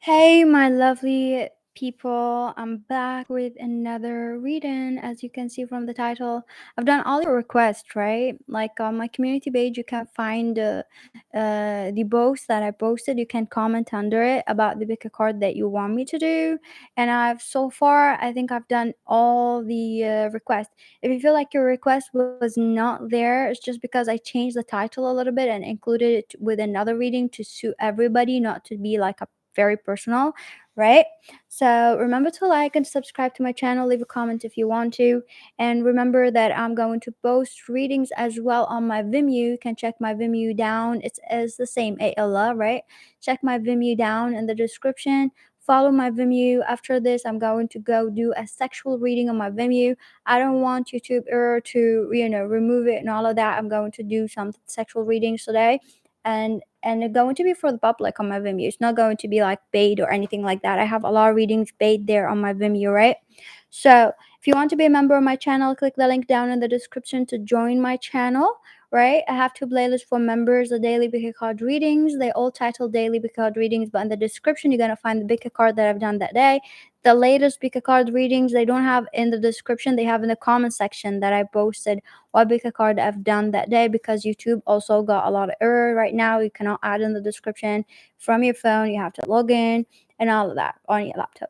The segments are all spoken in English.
Hey, my lovely people. I'm back with another reading. As you can see from the title, I've done all your requests, right? Like on my community page, you can find the post that I posted. You can comment under it about the pick a card that you want me to do. And so far, I think I've done all the requests. If you feel like your request was not there, it's just because I changed the title a little bit and included it with another reading to suit everybody, not to be like a very personal, right? So remember to like and subscribe to my channel, leave a comment if you want to, and remember that I'm going to post readings as well on my Vimeo. You can check my Vimeo down. It's the same, AElla, right? Check my Vimeo down in the description. Follow my Vimeo. After this, I'm going to go do a sexual reading on my Vimeo. I don't want YouTube to remove it and all of that. I'm going to do some sexual readings today, and it's going to be for the public on my Vimeo. It's not going to be like paid or anything like that. I have a lot of readings paid there on my Vimeo, right? So if you want to be a member of my channel, click the link down in the description to join my channel, right? I have two playlists for members, the daily pick card readings. They all titled daily pick card readings, but in the description you're gonna find the pick card that I've done that day. The latest pick card readings they don't have in the description, they have in the comment section that I posted what pick card I've done that day, because YouTube also got a lot of error right now. You cannot add in the description from your phone. You have to log in and all of that on your laptop.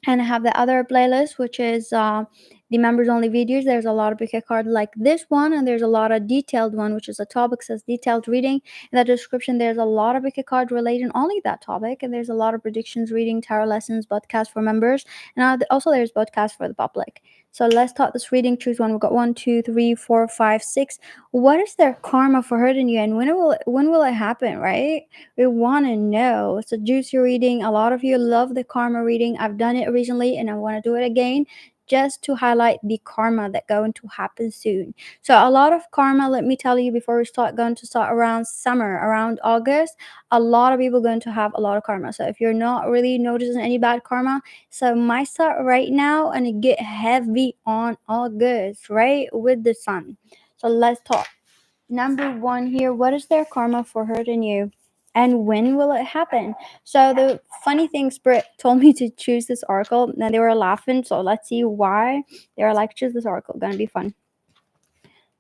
And I have the other playlist, which is the members only videos. There's a lot of pick a card like this one, and there's a lot of detailed one, which is a topic says detailed reading. In the description there's a lot of pick a card related only that topic, and there's a lot of predictions reading, tarot lessons, podcast for members, and also there's podcast for the public. So let's start this reading. Choose one. We've got 1, 2, 3, 4, 5, 6. What is their karma for hurting you, and when will it happen, right? We want to know. It's a juicy reading. A lot of you love the karma reading. I've done it recently and I want to do it again just to highlight the karma that going to happen soon. So a lot of karma, let me tell you, before we start, going to start around summer, around August, a lot of people going to have a lot of karma. So if you're not really noticing any bad karma, so might start right now and it get heavy on August, right, with the sun. So let's talk. Number one here, what is their karma for hurting you? And when will it happen? So the funny thing, Spirit told me to choose this oracle, and they were laughing. So let's see why they were like, choose this oracle. Gonna be fun.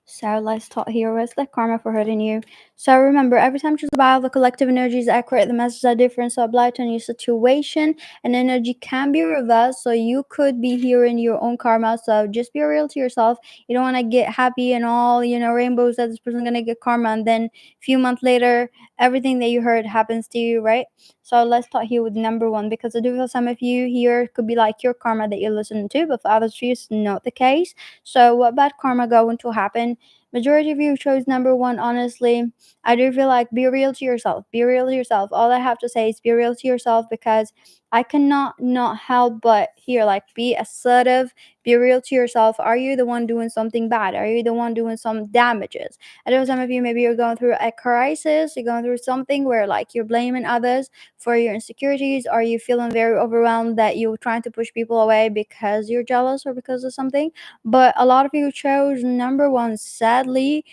So let's talk here. What's the karma for hurting you? So remember, every time you choose a Bible, the collective energy is accurate. The messages are different. So apply to your situation, and energy can be reversed. So you could be hearing your own karma. So just be real to yourself. You don't want to get happy and all rainbows that this person's gonna get karma, and then a few months later, everything that you heard happens to you, right? So let's start here with number one, because I do feel some of you here could be like your karma that you're listening to, but for others, it's not the case. So what bad karma going to happen? Majority of you chose number one. Honestly, I do feel like be real to yourself. Be real to yourself. All I have to say is be real to yourself, because I cannot not help but here, like, be assertive, be real to yourself. Are you the one doing something bad? Are you the one doing some damages? I know some of you, maybe you're going through a crisis, you're going through something where like you're blaming others for your insecurities. Are you feeling very overwhelmed that you're trying to push people away because you're jealous or because of something? But a lot of you chose number one. Sadly,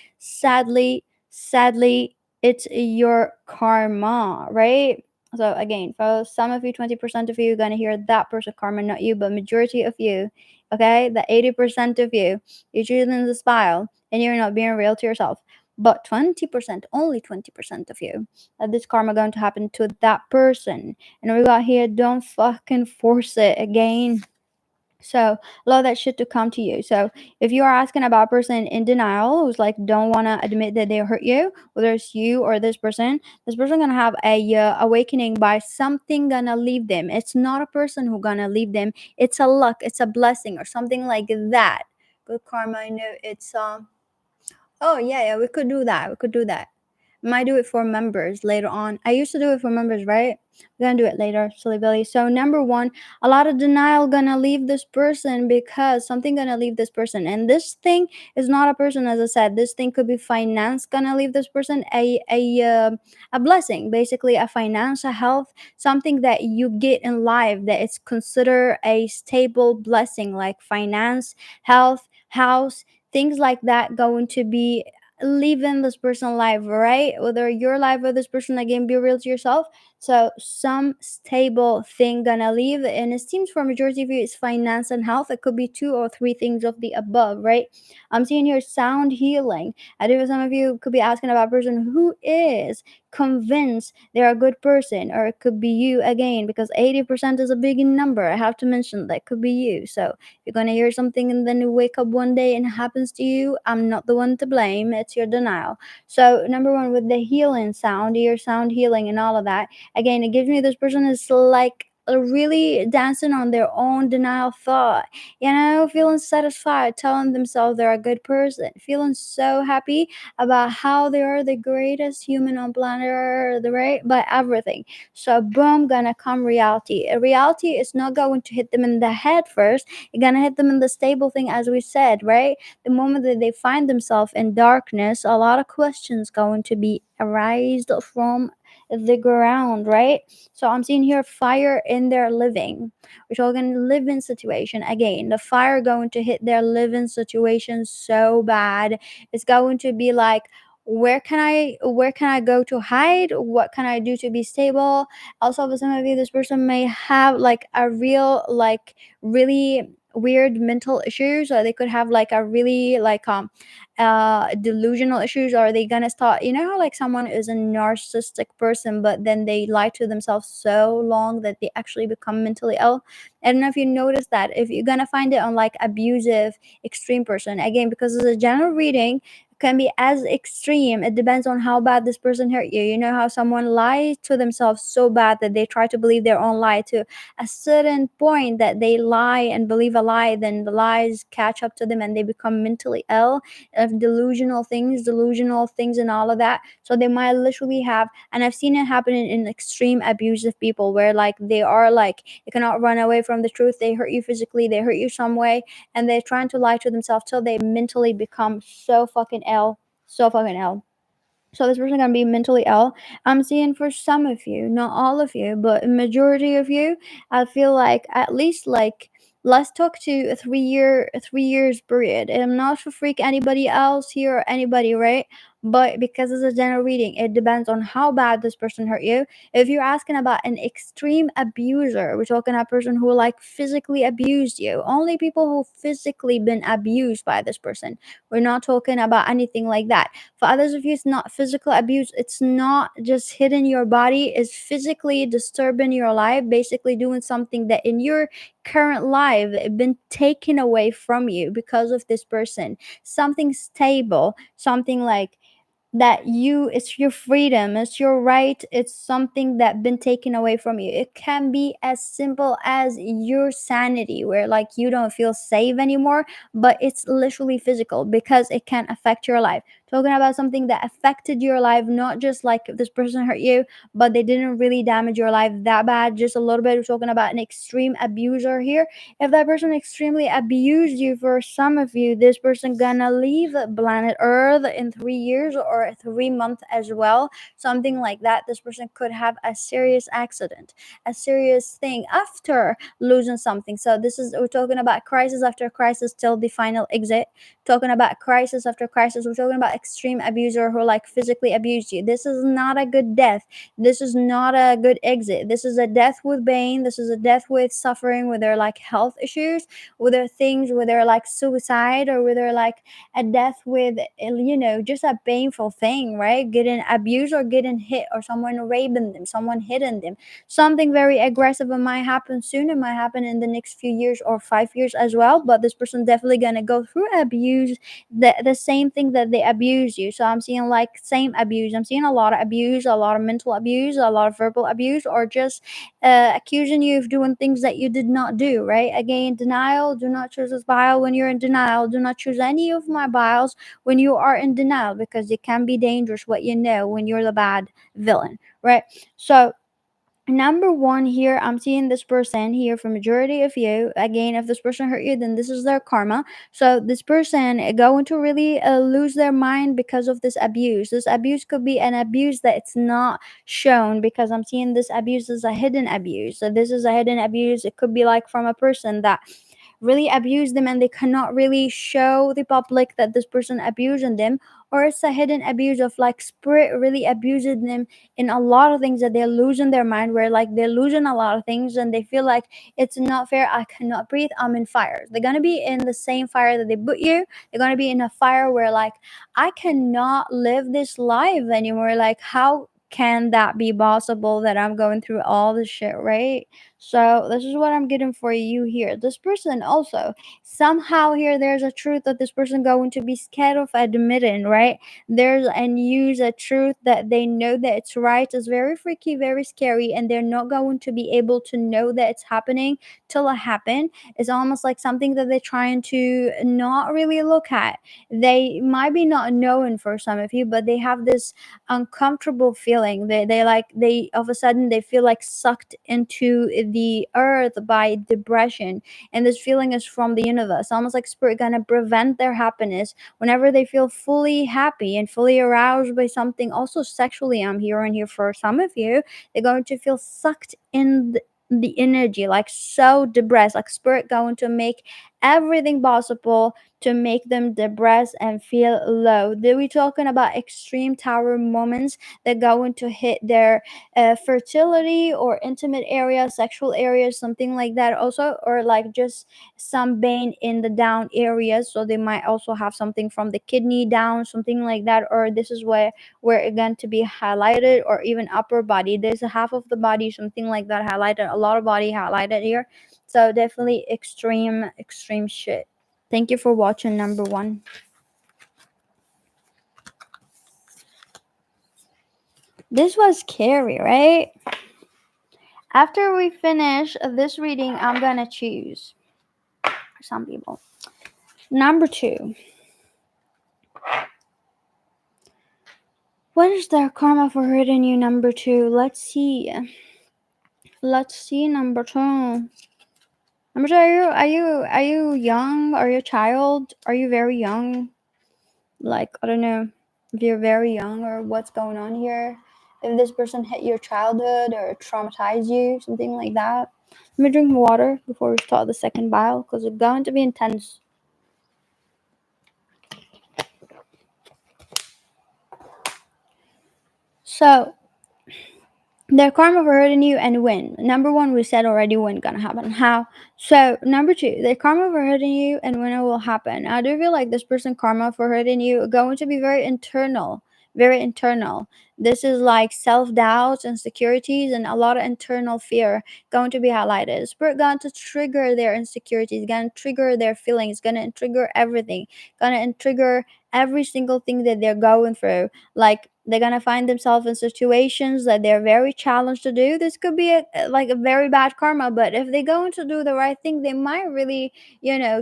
it's your karma, right? So again, for some of you, 20% of you are gonna hear that person karma, not you, but majority of you, okay, the 80% of you, you're choosing the smile and you're not being real to yourself. But 20%, only 20% of you, that this karma going to happen to that person. And we got here, don't fucking force it again. So allow that shit to come to you. So if you are asking about a person in denial who's like don't want to admit that they hurt you, whether it's you or this person gonna have a awakening by something gonna leave them. It's not a person who gonna leave them. It's a luck. It's a blessing or something like that. Good karma. I know it's Oh yeah, we could do that. We could do that. Might do it for members later on. I used to do it for members, right? We're gonna do it later, silly Billy. So number one, a lot of denial gonna leave this person, because something gonna leave this person, and this thing is not a person. As I said, this thing could be finance gonna leave this person, a blessing, basically a financial health, something that you get in life that is considered a stable blessing, like finance, health, house, things like that, going to be living this person's life, right? Whether your life or this person, again, be real to yourself. So some stable thing gonna leave, and it seems for majority of you it's finance and health. It could be two or three things of the above, right? I'm seeing here sound healing. I think some of you could be asking about a person who is convinced they're a good person, or it could be you again, because 80% is a big number. I have to mention that could be you. So you're gonna hear something and then you wake up one day and it happens to you. I'm not the one to blame. It's your denial. So number one, with the healing sound, your sound healing and all of that, again, it gives me this person is like really dancing on their own denial thought, feeling satisfied, telling themselves they're a good person, feeling so happy about how they are the greatest human on planet Earth, right? By everything. So boom, gonna come reality. Reality is not going to hit them in the head first. It's gonna hit them in the stable thing, as we said, right? The moment that they find themselves in darkness, a lot of questions going to be arised from the ground, right? So I'm seeing here fire in their living. We're talking living situation again. The fire going to hit their living situation so bad. It's going to be like, where can I go to hide? What can I do to be stable? Also, for some of you, this person may have like a real, like really weird mental issues, or they could have like a really like delusional issues. Or are they gonna start, how like someone is a narcissistic person, but then they lie to themselves so long that they actually become mentally ill. I don't know if you notice that. If you're gonna find it on like abusive extreme person, again, because it's a general reading, can be as extreme. It depends on how bad this person hurt you. You know how someone lies to themselves so bad that they try to believe their own lie to a certain point, that they lie and believe a lie, then the lies catch up to them and they become mentally ill of delusional things and all of that. So they might literally have, and I've seen it happen in extreme abusive people, where like they are like they cannot run away from the truth. They hurt you physically, they hurt you some way, and they're trying to lie to themselves till they mentally become so fucking ill, so fucking ill. So this person gonna be mentally ill. I'm seeing for some of you, not all of you, but a majority of you, I feel like at least like, let's talk to a 3 years period. And I'm not to freak anybody else here or anybody, right? But because it's a general reading, it depends on how bad this person hurt you. If you're asking about an extreme abuser, we're talking about a person who like physically abused you. Only people who physically been abused by this person. We're not talking about anything like that. For others of you, it's not physical abuse. It's not just hitting your body. It's physically disturbing your life, basically doing something that in your current life been taken away from you because of this person. Something stable, something like that, it's your freedom, it's your right, it's something that been taken away from you. It can be as simple as your sanity, where like you don't feel safe anymore, but it's literally physical because it can affect your life. Talking about something that affected your life, not just like if this person hurt you, but they didn't really damage your life that bad, just a little bit. We're talking about an extreme abuser here. If that person extremely abused you, for some of you, this person gonna leave planet Earth in 3 years or 3 months as well. Something like that. This person could have a serious accident, a serious thing after losing something. So this is, we're talking about crisis after crisis till the final exit. Talking about crisis after crisis. We're talking about extreme abuser who like physically abused you. This is not a good death. This is not a good exit. This is a death with pain. This is a death with suffering, with their like health issues, with their things, with their like suicide, or with their like a death with, just a painful thing, right? Getting abused or getting hit, or someone raping them, someone hitting them. Something very aggressive. It might happen soon. It might happen in the next few years or 5 years as well. But this person definitely gonna go through abuse, the same thing that they abuse you. So I'm seeing like same abuse. I'm seeing a lot of abuse, a lot of mental abuse, a lot of verbal abuse, or just accusing you of doing things that you did not do, right? Again, denial. Do not choose this bile when you're in denial. Do not choose any of my biles when you are in denial, because it can be dangerous what you know when you're the bad villain, right? So number one here, I'm seeing this person here for majority of you. Again, if this person hurt you, then this is their karma. So this person going to really lose their mind because of this abuse. This abuse could be an abuse that it's not shown, because I'm seeing this abuse is a hidden abuse. So this is a hidden abuse. It could be like from a person that really abuse them and they cannot really show the public that this person abusing them, or it's a hidden abuse of like spirit really abusing them in a lot of things that they're losing their mind, where like they're losing a lot of things and they feel like it's not fair, I cannot breathe, I'm in fire. They're gonna be in the same fire that they put you. They're gonna be in a fire where like I cannot live this life anymore. Like, how can that be possible that I'm going through all this shit, right? So this is what I'm getting for you here. This person also somehow here there's a truth that this person going to be scared of admitting, right? There's and use a truth that they know that it's right. It's very freaky, very scary, and they're not going to be able to know that it's happening till it happen. It's almost like something that they're trying to not really look at. They might be not knowing for some of you, but they have this uncomfortable feeling. They like they all of a sudden they feel like sucked into the earth by depression, and this feeling is from the universe, almost like spirit gonna prevent their happiness whenever they feel fully happy and fully aroused by something. Also sexually, I'm hearing here for some of you, they're going to feel sucked in the energy, like so depressed, like spirit going to make everything possible to make them depressed and feel low. Then we talking about extreme tower moments that going to hit their fertility or intimate area, sexual areas, something like that also, or like just some pain in the down areas. So they might also have something from the kidney down, something like that, or this is where it going to be highlighted, or even upper body. There's a half of the body, something like that highlighted, a lot of body highlighted here. So definitely extreme shit. Thank you for watching number one. This was scary, right? After we finish this reading, I'm gonna choose for some people. Number two. What is their karma for hurting you? Number two. Let's see. Number two. Number two. Are you young? Are you a child? Are you very young? Like, I don't know if you're very young or what's going on here. If this person hit your childhood or traumatized you, something like that. Let me drink water before we start the second pile because it's going to be intense. So, their karma for hurting you and when. Number one, we said already when gonna happen. How? So number two, their karma for hurting you and when it will happen. I do feel like this person karma for hurting you going to be very internal. Very internal. This is like self-doubts, insecurities, and a lot of internal fear going to be highlighted. Spirit going to trigger their insecurities, gonna trigger their feelings, gonna trigger everything, gonna trigger every single thing that they're going through. Like they're gonna find themselves in situations that they're very challenged to do. This could be like a very bad karma, but if they go to do the right thing, they might really,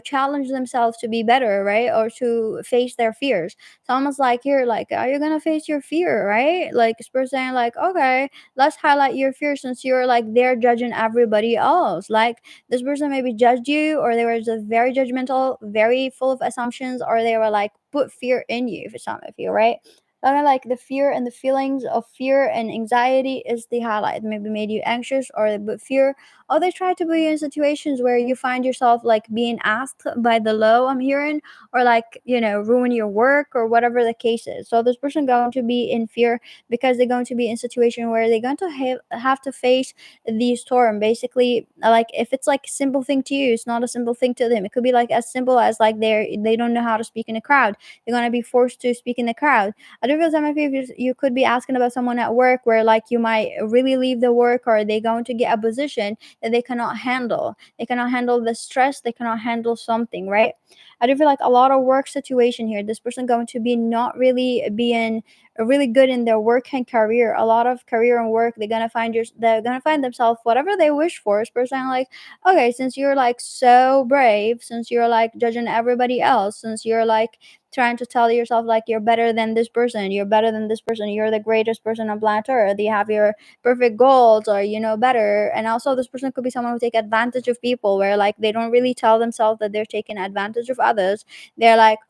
challenge themselves to be better, right? Or to face their fears. It's almost like you're like, are you gonna face your fear, right? Like this person saying like, okay, let's highlight your fear since you're like they're judging everybody else. Like this person maybe judged you, or they were just very judgmental, very full of assumptions, or they were like put fear in you for some of you, right? Kind of like the fear and the feelings of fear and anxiety is the highlight. Maybe made you anxious or but fear. Or they try to put you in situations where you find yourself like being asked by the low, I'm hearing, or like, ruin your work or whatever the case is. So this person going to be in fear because they're going to be in a situation where they're going to have to face the storm. Basically, like if it's like a simple thing to you, it's not a simple thing to them. It could be like as simple as like they don't know how to speak in a crowd. They're going to be forced to speak in the crowd. I do feel some of you could be asking about someone at work where like you might really leave the work, or they going to get a position that they cannot handle. They cannot handle the stress. They cannot handle something, right? I do feel like a lot of work situation here. This person going to be not really being really good in their work and career. A lot of career and work. They're gonna find themselves whatever they wish for. This person like, okay, since you're like so brave, since you're like judging everybody else, since you're like trying to tell yourself like you're better than this person, you're better than this person, you're the greatest person on planet Earth, you have your perfect goals, or better. And also this person could be someone who take advantage of people, where like they don't really tell themselves that they're taking advantage of others. They're like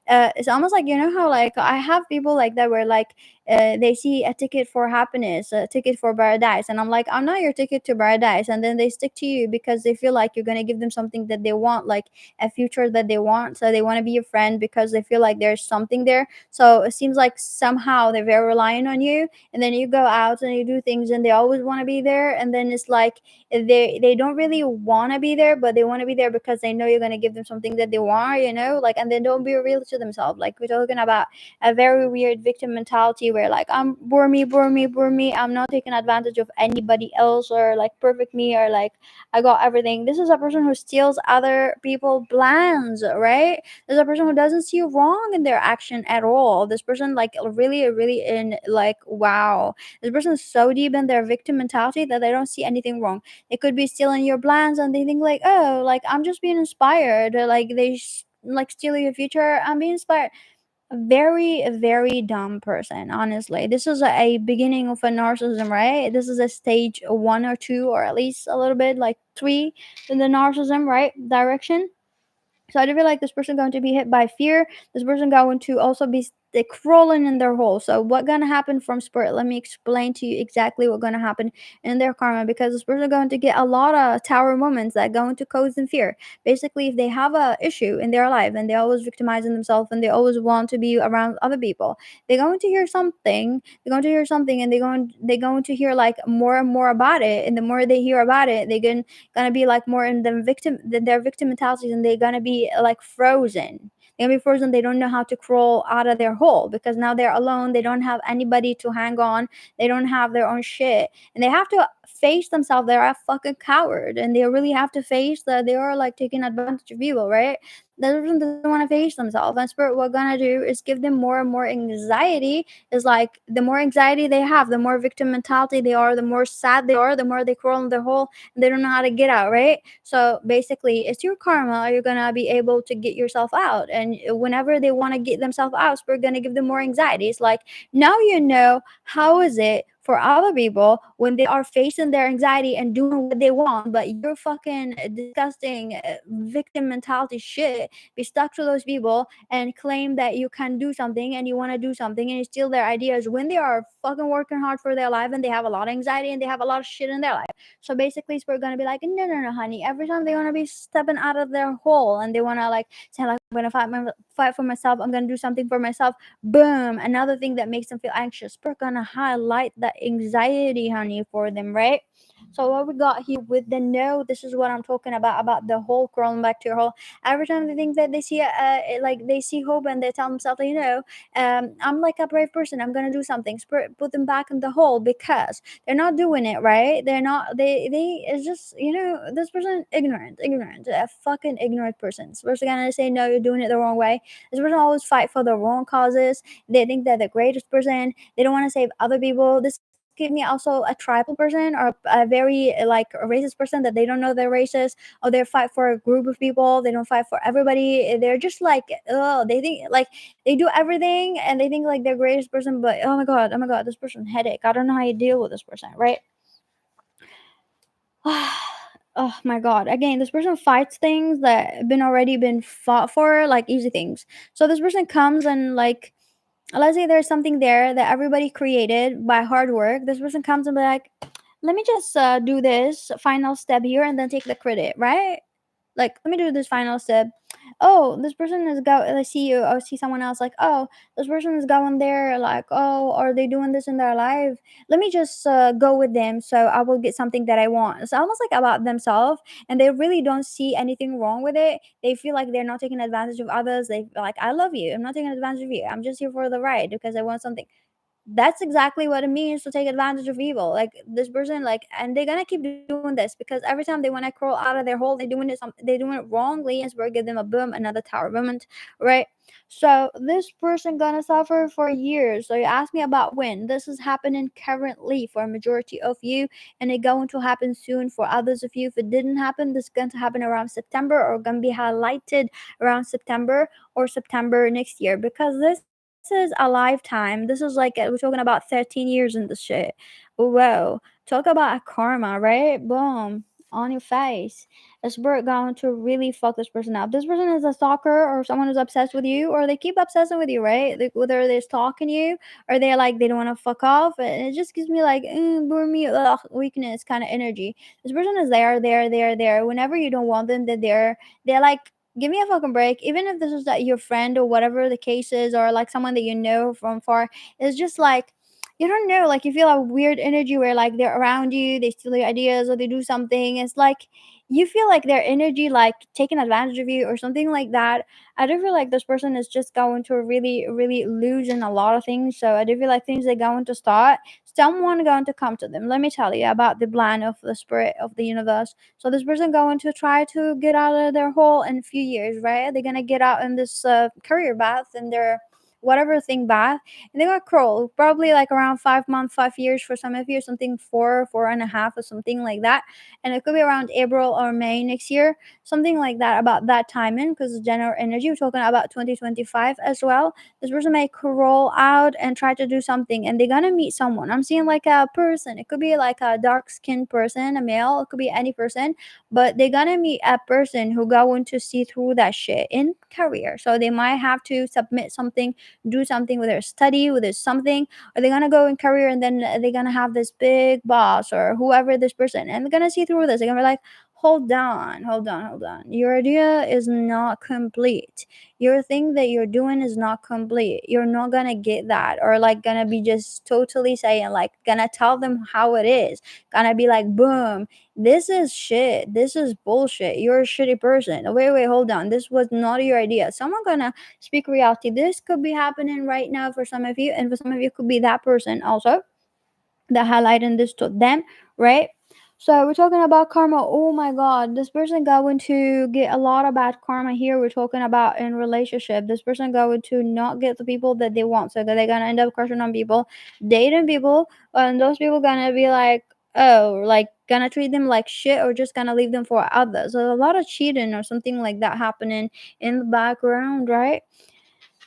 it's almost like how like I have people like that where like they see a ticket for happiness, a ticket for paradise, and I'm like, I'm not your ticket to paradise. And then they stick to you because they feel like you're gonna give them something that they want, like a future that they want. So they want to be your friend because they feel like there's something there. So it seems like somehow they're very reliant on you, and then you go out and you do things and they always want to be there, and then it's like they don't really want to be there, but they want to be there because they know you're going to give them something that they want, like, and then don't be real to themselves. Like, we're talking about a very weird victim mentality where, like, I'm bore me, bore me, bore me, I'm not taking advantage of anybody else, or like perfect me, or like I got everything. This is a person who steals other people plans, right? There's a person who doesn't see wrong in their action at all. This person, like, really, really in, like, wow. This person is so deep in their victim mentality that they don't see anything wrong. They could be stealing your plans and they think like, oh, like, I'm just being inspired. Like, like, steal your future. I'm being inspired. A very, very dumb person, honestly. This is a beginning of a narcissism, right? This is a stage one or two, or at least a little bit like three in the narcissism, right, direction. So I do feel like this person going to be hit by fear. This person going to also be crawling in their hole. So what gonna happen from spirit? Let me explain to you exactly what gonna happen in their karma, because this person going to get a lot of tower moments that going to cause them fear. Basically, if they have a issue in their life and they always victimizing themselves and they always want to be around other people, they're going to hear something. They're going to hear something, and they're going to hear like more and more about it. And the more they hear about it, gonna be like more in their victim mentalities, and they're gonna be like frozen. They're gonna be frozen. They don't know how to crawl out of their hole because now they're alone. They don't have anybody to hang on. They don't have their own shit, and they have to face themselves. They're a fucking coward, and they really have to face that they are like taking advantage of people, right? The person doesn't want to face themselves, and spirit what gonna do is give them more and more anxiety. Is like, the more anxiety they have, the more victim mentality they are, the more sad they are, the more they crawl in their hole, they don't know how to get out, right? So basically, it's your karma. You're gonna be able to get yourself out, and whenever they want to get themselves out, we're gonna give them more anxiety. It's like, now you know how is it for other people when they are facing their anxiety and doing what they want, but your fucking disgusting victim mentality shit be stuck to those people and claim that you can do something and you want to do something, and you steal their ideas when they are fucking working hard for their life and they have a lot of anxiety and they have a lot of shit in their life. So basically, we're gonna be like, no, no, no, honey. Every time they wanna be stepping out of their hole and they wanna like say like, I'm gonna fight for myself. I'm gonna do something for myself. Boom, another thing that makes them feel anxious. We're gonna highlight the anxiety, honey, for them, right? So what we got here with the no, this is what I'm talking about the hole, crawling back to your hole. Every time they think that they see like they see hope and they tell themselves, I'm like a brave person. I'm gonna do something. Spirit put them back in the hole because they're not doing it right. They're not. They. It's just, this person ignorant, a fucking ignorant person. So we're gonna say no, you're doing it the wrong way. This person always fight for the wrong causes. They think they're the greatest person. They don't want to save other people. This give me also a tribal person, or a very like a racist person that they don't know they're racist, or they fight for a group of people. They don't fight for everybody. They're just like, oh, they think like they do everything and they think like they're greatest person, but oh my god, this person headache. I don't know how you deal with this person, right? Oh my god. Again, this person fights things that have been fought for, like easy things. So this person comes and like, let's say there's something there that everybody created by hard work. This person comes and be like, let me just do this final step here and then take the credit, right? Like, let me do this final step. Oh, this person is go. I see you. I see someone else. Like, oh, this person is going there. Like, oh, are they doing this in their life? Let me just go with them, so I will get something that I want. It's almost like about themselves, and they really don't see anything wrong with it. They feel like they're not taking advantage of others. They feel like, I love you. I'm not taking advantage of you. I'm just here for the ride because I want something. That's exactly what it means to take advantage of evil. Like, this person, like, and they're gonna keep doing this because every time they want to crawl out of their hole, they're doing it wrongly, and so we give them a boom, another tower moment, right? So this person gonna suffer for years. So you ask me about when this is happening currently for a majority of you, and it going to happen soon for others of you. If it didn't happen, this is going to happen around September, or gonna be highlighted around September or September next year, because this is a lifetime. This is like, we're talking about 13 years in this shit. Whoa. Talk about a karma, right? Boom. on your face. A spirit going to really fuck this person up. This person is a stalker or someone who's obsessed with you, or they keep obsessing with you, right? Like, whether they're stalking you or they're like they don't want to fuck off. And it just gives me like me weakness kind of energy. This person is there. Whenever you don't want them, they're there. They're like, give me a fucking break. Even if this is that your friend or whatever the case is, or like someone that you know from far, it's just like you don't know, like you feel a weird energy where like they're around you, they steal your ideas or they do something. It's like you feel like their energy like taking advantage of you or something like that. I do feel like this person is just going to really losing a lot of things. So I do feel like things are going to start. Someone going to come to them. Let me tell you about the plan of the spirit of the universe. So this person going to try to get out of their hole in a few years, right? They're gonna get out in this career path and their whatever thing path, and they're gonna crawl probably like around 5 months, 5 years for some of you, something four and a half or something like that. And it could be around April or May next year, something like that, about that timing, because general energy, we're talking about 2025 as well. This person may crawl out and try to do something, and they're gonna meet someone. I'm seeing like a person. It could be like a dark skinned person, a male, it could be any person, but they're gonna meet a person who going to see through that shit in career. So they might have to submit something, do something with their study, with their something, or they're gonna go in career and then they're gonna have this big boss or whoever this person, and they're gonna see through this. They're gonna be like, hold on. Your idea is not complete. Your thing that you're doing is not complete. You're not gonna get that, or like gonna be just totally saying like gonna tell them how it is. Gonna be like, boom, this is shit. This is bullshit. You're a shitty person. Wait, hold on. This was not your idea. Someone gonna speak reality. This could be happening right now for some of you, and for some of you could be that person also that highlighting this to them, right? So we're talking about karma. Oh my god, this person going to get a lot of bad karma here. We're talking about in relationship. This person going to not get the people that they want, so that they're gonna end up crushing on people, dating people, and those people gonna be like, oh, like gonna treat them like shit or just gonna leave them for others. So a lot of cheating or something like that happening in the background, right?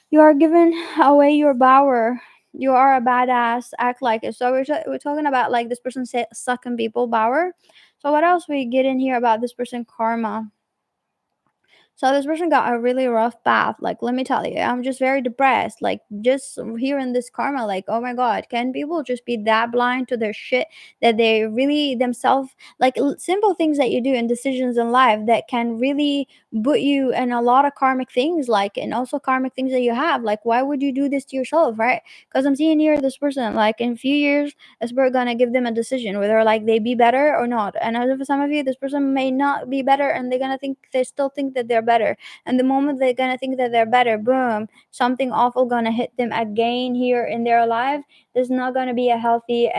You are giving away your power. You are a badass. Act like it. So we're talking about like this person sucking people power. So what else we get in here about this person karma? So this person got a really rough path. Like, let me tell you, I'm just very depressed. Like, just hearing this karma, like, oh my God, can people just be that blind to their shit that they really themselves, like, simple things that you do and decisions in life that can really put you in a lot of karmic things, like, and also karmic things that you have. Like, why would you do this to yourself, right? Because I'm seeing here this person, like, in a few years, this person gonna give them a decision whether like they be better or not. And as for some of you, this person may not be better, and they're gonna think they still think that they're better. And the moment they're gonna think that they're better, boom, something awful gonna hit them again here in their life. There's not gonna be a healthy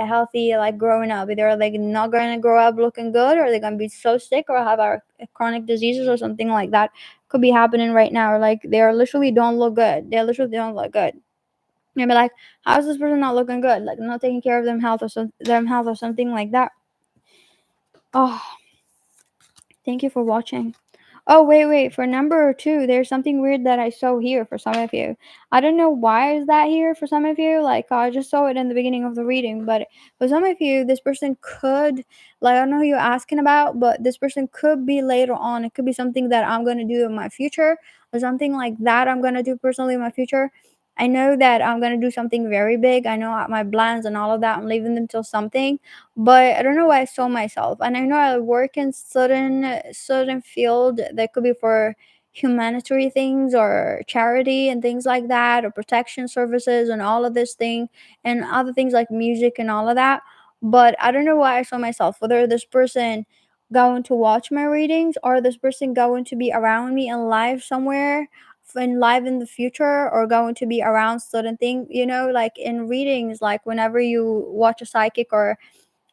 like growing up. They're like not gonna grow up looking good, or they're gonna be so sick or have a chronic diseases or something like that could be happening right now. Or like they're literally don't look good. They literally don't look good. You'll be like, how is this person not looking good? Like not taking care of them health or something like that. Oh, thank you for watching. Oh, wait. For number two, there's something weird that I saw here for some of you. I don't know why is that here for some of you. Like, I just saw it in the beginning of the reading. But for some of you, this person could, like, I don't know who you're asking about, but this person could be later on. It could be something that I'm going to do in my future, or something like that I'm going to do personally in my future. I know that I'm going to do something very big. I know my plans and all of that. I'm leaving them till something, but I don't know why I saw myself. And I know I work in certain field that could be for humanitarian things or charity and things like that, or protection services and all of this thing, and other things like music and all of that. But I don't know why I saw myself, whether this person going to watch my readings, or this person going to be around me in live somewhere, in live in the future, or going to be around certain thing, like in readings, like whenever you watch a psychic or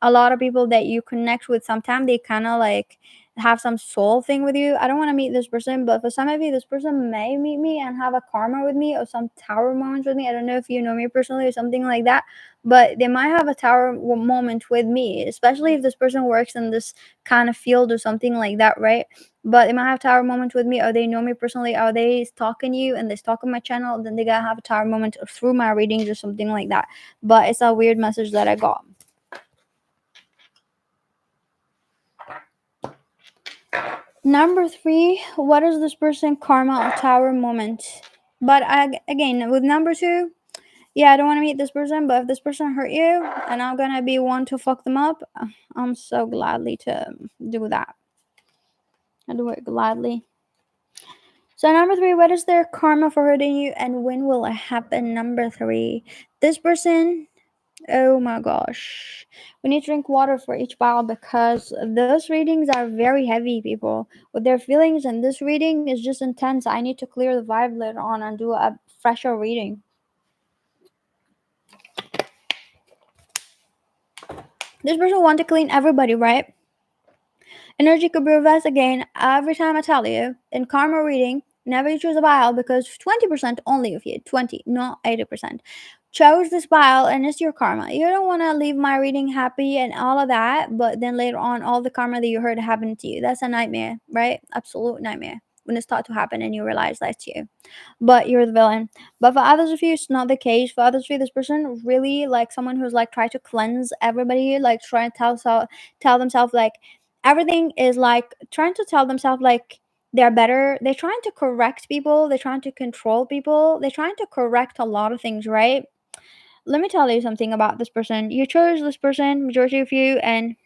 a lot of people that you connect with, sometimes they kind of like have some soul thing with you. I don't want to meet this person, but for some of you, this person may meet me and have a karma with me or some tower moments with me. I don't know if you know me personally or something like that, but they might have a tower moment with me, especially if this person works in this kind of field or something like that, right? But they might have tower moment with me, or they know me personally, or they stalking you and they stalking my channel, then they gotta have a tower moment through my readings or something like that. But it's a weird message that I got. Number three, what is this person karma or tower moment? But again, with number two, yeah, I don't want to meet this person, but if this person hurt you and I'm gonna be one to fuck them up, I'm so gladly to do that. I do it gladly. So number three, what is their karma for hurting you and when will it happen? Number three, this person, oh my gosh. We need to drink water for each bottle because those readings are very heavy, people. With their feelings, and this reading is just intense. I need to clear the vibe later on and do a fresher reading. This person want to clean everybody, right? Energy could be reversed again every time I tell you. In karma reading, whenever you choose a bile, because 20% only of you, 20, not 80%, chose this bile and it's your karma. You don't want to leave my reading happy and all of that, but then later on, all the karma that you heard happened to you. That's a nightmare, right? Absolute nightmare. When it's thought to happen and you realize that's you, but you're the villain. But for others of you, it's not the case. For others of you, this person really like someone who's like trying to cleanse everybody, like trying to tell themselves like everything is like trying to tell themselves like they're better. They're trying to correct people. They're trying to control people. They're trying to correct a lot of things, right? Let me tell you something about this person. You chose this person, majority of you, and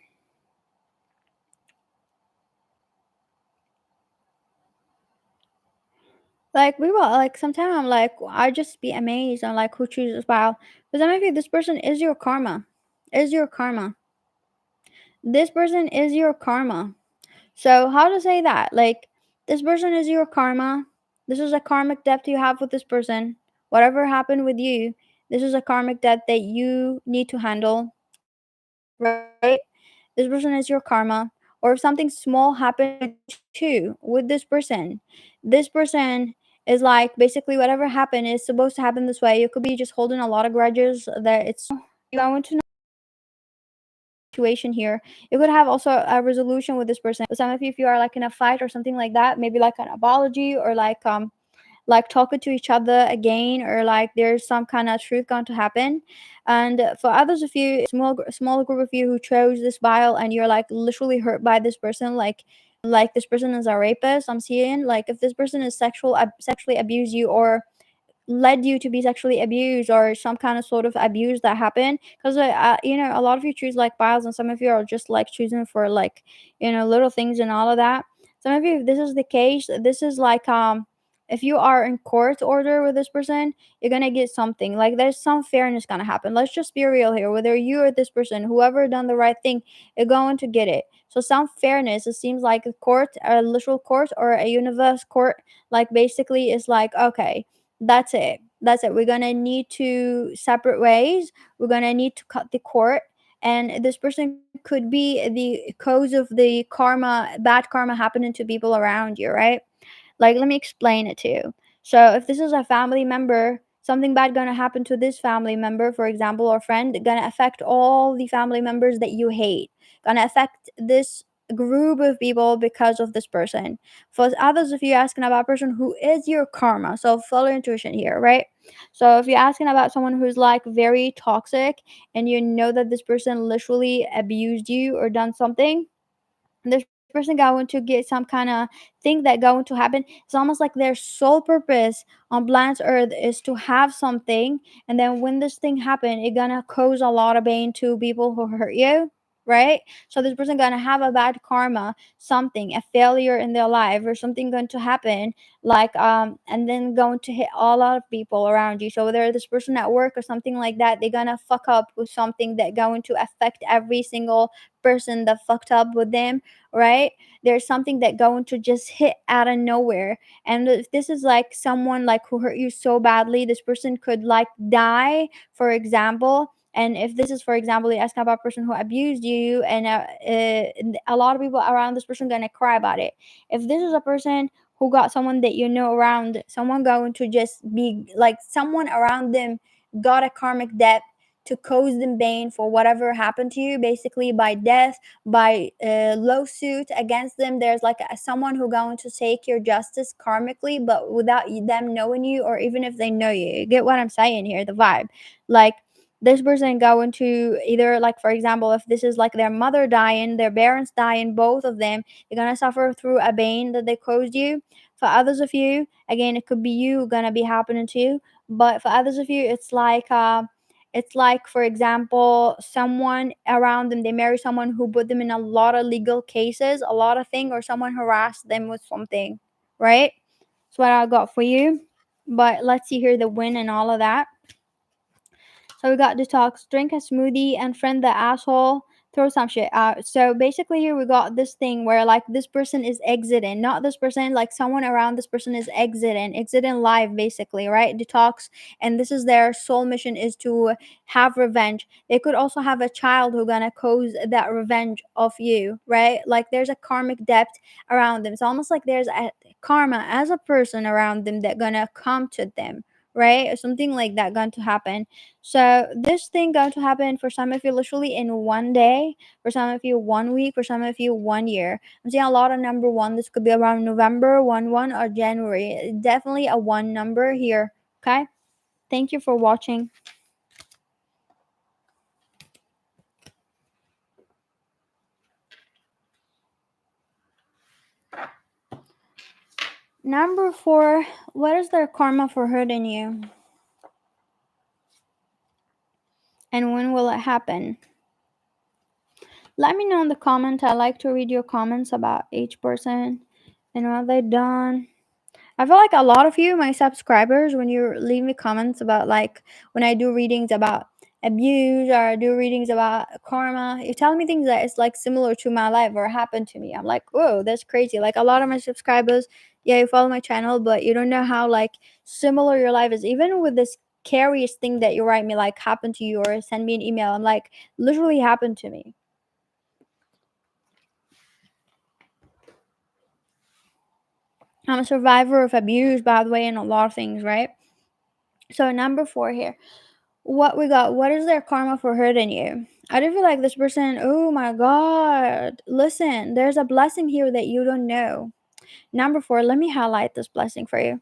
like we will like sometimes I'm like I just be amazed on like who chooses file. Because I mean this person is your karma. Is your karma. This person is your karma. So how to say that? Like this person is your karma. This is a karmic debt you have with this person. Whatever happened with you, this is a karmic debt that you need to handle, right? This person is your karma. Or if something small happened with you too, with this person is like basically whatever happened is supposed to happen this way. You could be just holding a lot of grudges that it's you going to know situation here. You could have also a resolution with this person. Some of you, if you are like in a fight or something like that, maybe like an apology or like talking to each other again, or like there's some kind of truth going to happen. And for others of you, small group of you who chose this bile and you're like literally hurt by this person, like this person is a rapist. I'm seeing like if this person is sexually abuse you or led you to be sexually abused or some kind of sort of abuse that happened, because a lot of you choose like biles and some of you are just like choosing for like little things and all of that. Some of you, if this is the case, this is like if you are in court order with this person, you're gonna get something. Like there's some fairness gonna happen. Let's just be real here. Whether you or this person, whoever done the right thing, you're going to get it. So some fairness. It seems like a court, a literal court or a universe court, like basically is like, okay, that's it. That's it. We're gonna need to separate ways. We're gonna need to cut the cord. And this person could be the cause of the karma, bad karma happening to people around you, right? Like, let me explain it to you. So, if this is a family member, something bad gonna happen to this family member, for example, or friend, gonna affect all the family members that you hate. Gonna affect this group of people because of this person. For others, if you're asking about a person who is your karma, so follow intuition here, right? So if you're asking about someone who's like very toxic and you know that this person literally abused you or done something, this person going to get some kind of thing that going to happen. It's almost like their sole purpose on planet earth is to have something, and then when this thing happen, it gonna cause a lot of pain to people who hurt you, right? So this person gonna have a bad karma, something, a failure in their life or something going to happen, like and then going to hit a lot of people around you. So whether this person at work or something like that, they're gonna fuck up with something that going to affect every single person that fucked up with them, right? There's something that going to just hit out of nowhere. And if this is like someone like who hurt you so badly, this person could like die, for example. And if this is, for example, you ask about a person who abused you, and a lot of people around this person gonna cry about it. If this is a person who got someone that you know around, someone going to just be like someone around them got a karmic debt to cause them pain for whatever happened to you, basically by death, by lawsuit against them. There's like someone who going to take your justice karmically, but without them knowing you, or even if they know you. You get what I'm saying here? The vibe, like this person going to either, like for example, if this is like their mother dying, their parents dying, both of them, they're gonna suffer through a pain that they caused you. For others of you, again, it could be you gonna be happening to you, but for others of you, it's like, for example, someone around them, they marry someone who put them in a lot of legal cases, a lot of things, or someone harassed them with something, right? That's what I got for you. But let's see here the win and all of that. So we got detox, drink a smoothie, and friend the asshole, throw some shit out. So basically, here we got this thing where like this person is exiting, not this person, like someone around this person is exiting life, basically, right? Detox, and this is their soul mission is to have revenge. They could also have a child who gonna cause that revenge of you, right? Like there's a karmic debt around them. It's almost like there's a karma as a person around them that gonna come to them, right? Or something like that going to happen. So this thing going to happen for some of you literally in one day, for some of you 1 week, for some of you 1 year. I'm seeing a lot of number one. This could be around November 1 or January. Definitely a one number here. Okay. Thank you for watching. Number four, what is their karma for hurting you? And when will it happen? Let me know in the comment. I like to read your comments about each person and what they've done. I feel like a lot of you, my subscribers, when you leave me comments about like when I do readings about abuse or I do readings about karma, you tell me things that is like similar to my life or happened to me. I'm like, whoa, that's crazy. Like a lot of my subscribers, yeah, you follow my channel, but you don't know how like similar your life is. Even with this scariest thing that you write me like happened to you or send me an email, I'm like, literally happened to me. I'm a survivor of abuse, by the way, and a lot of things, right? So number four here. What we got? What is their karma for hurting you? I do feel like this person, oh my god. Listen, there's a blessing here that you don't know. Number four, let me highlight this blessing for you.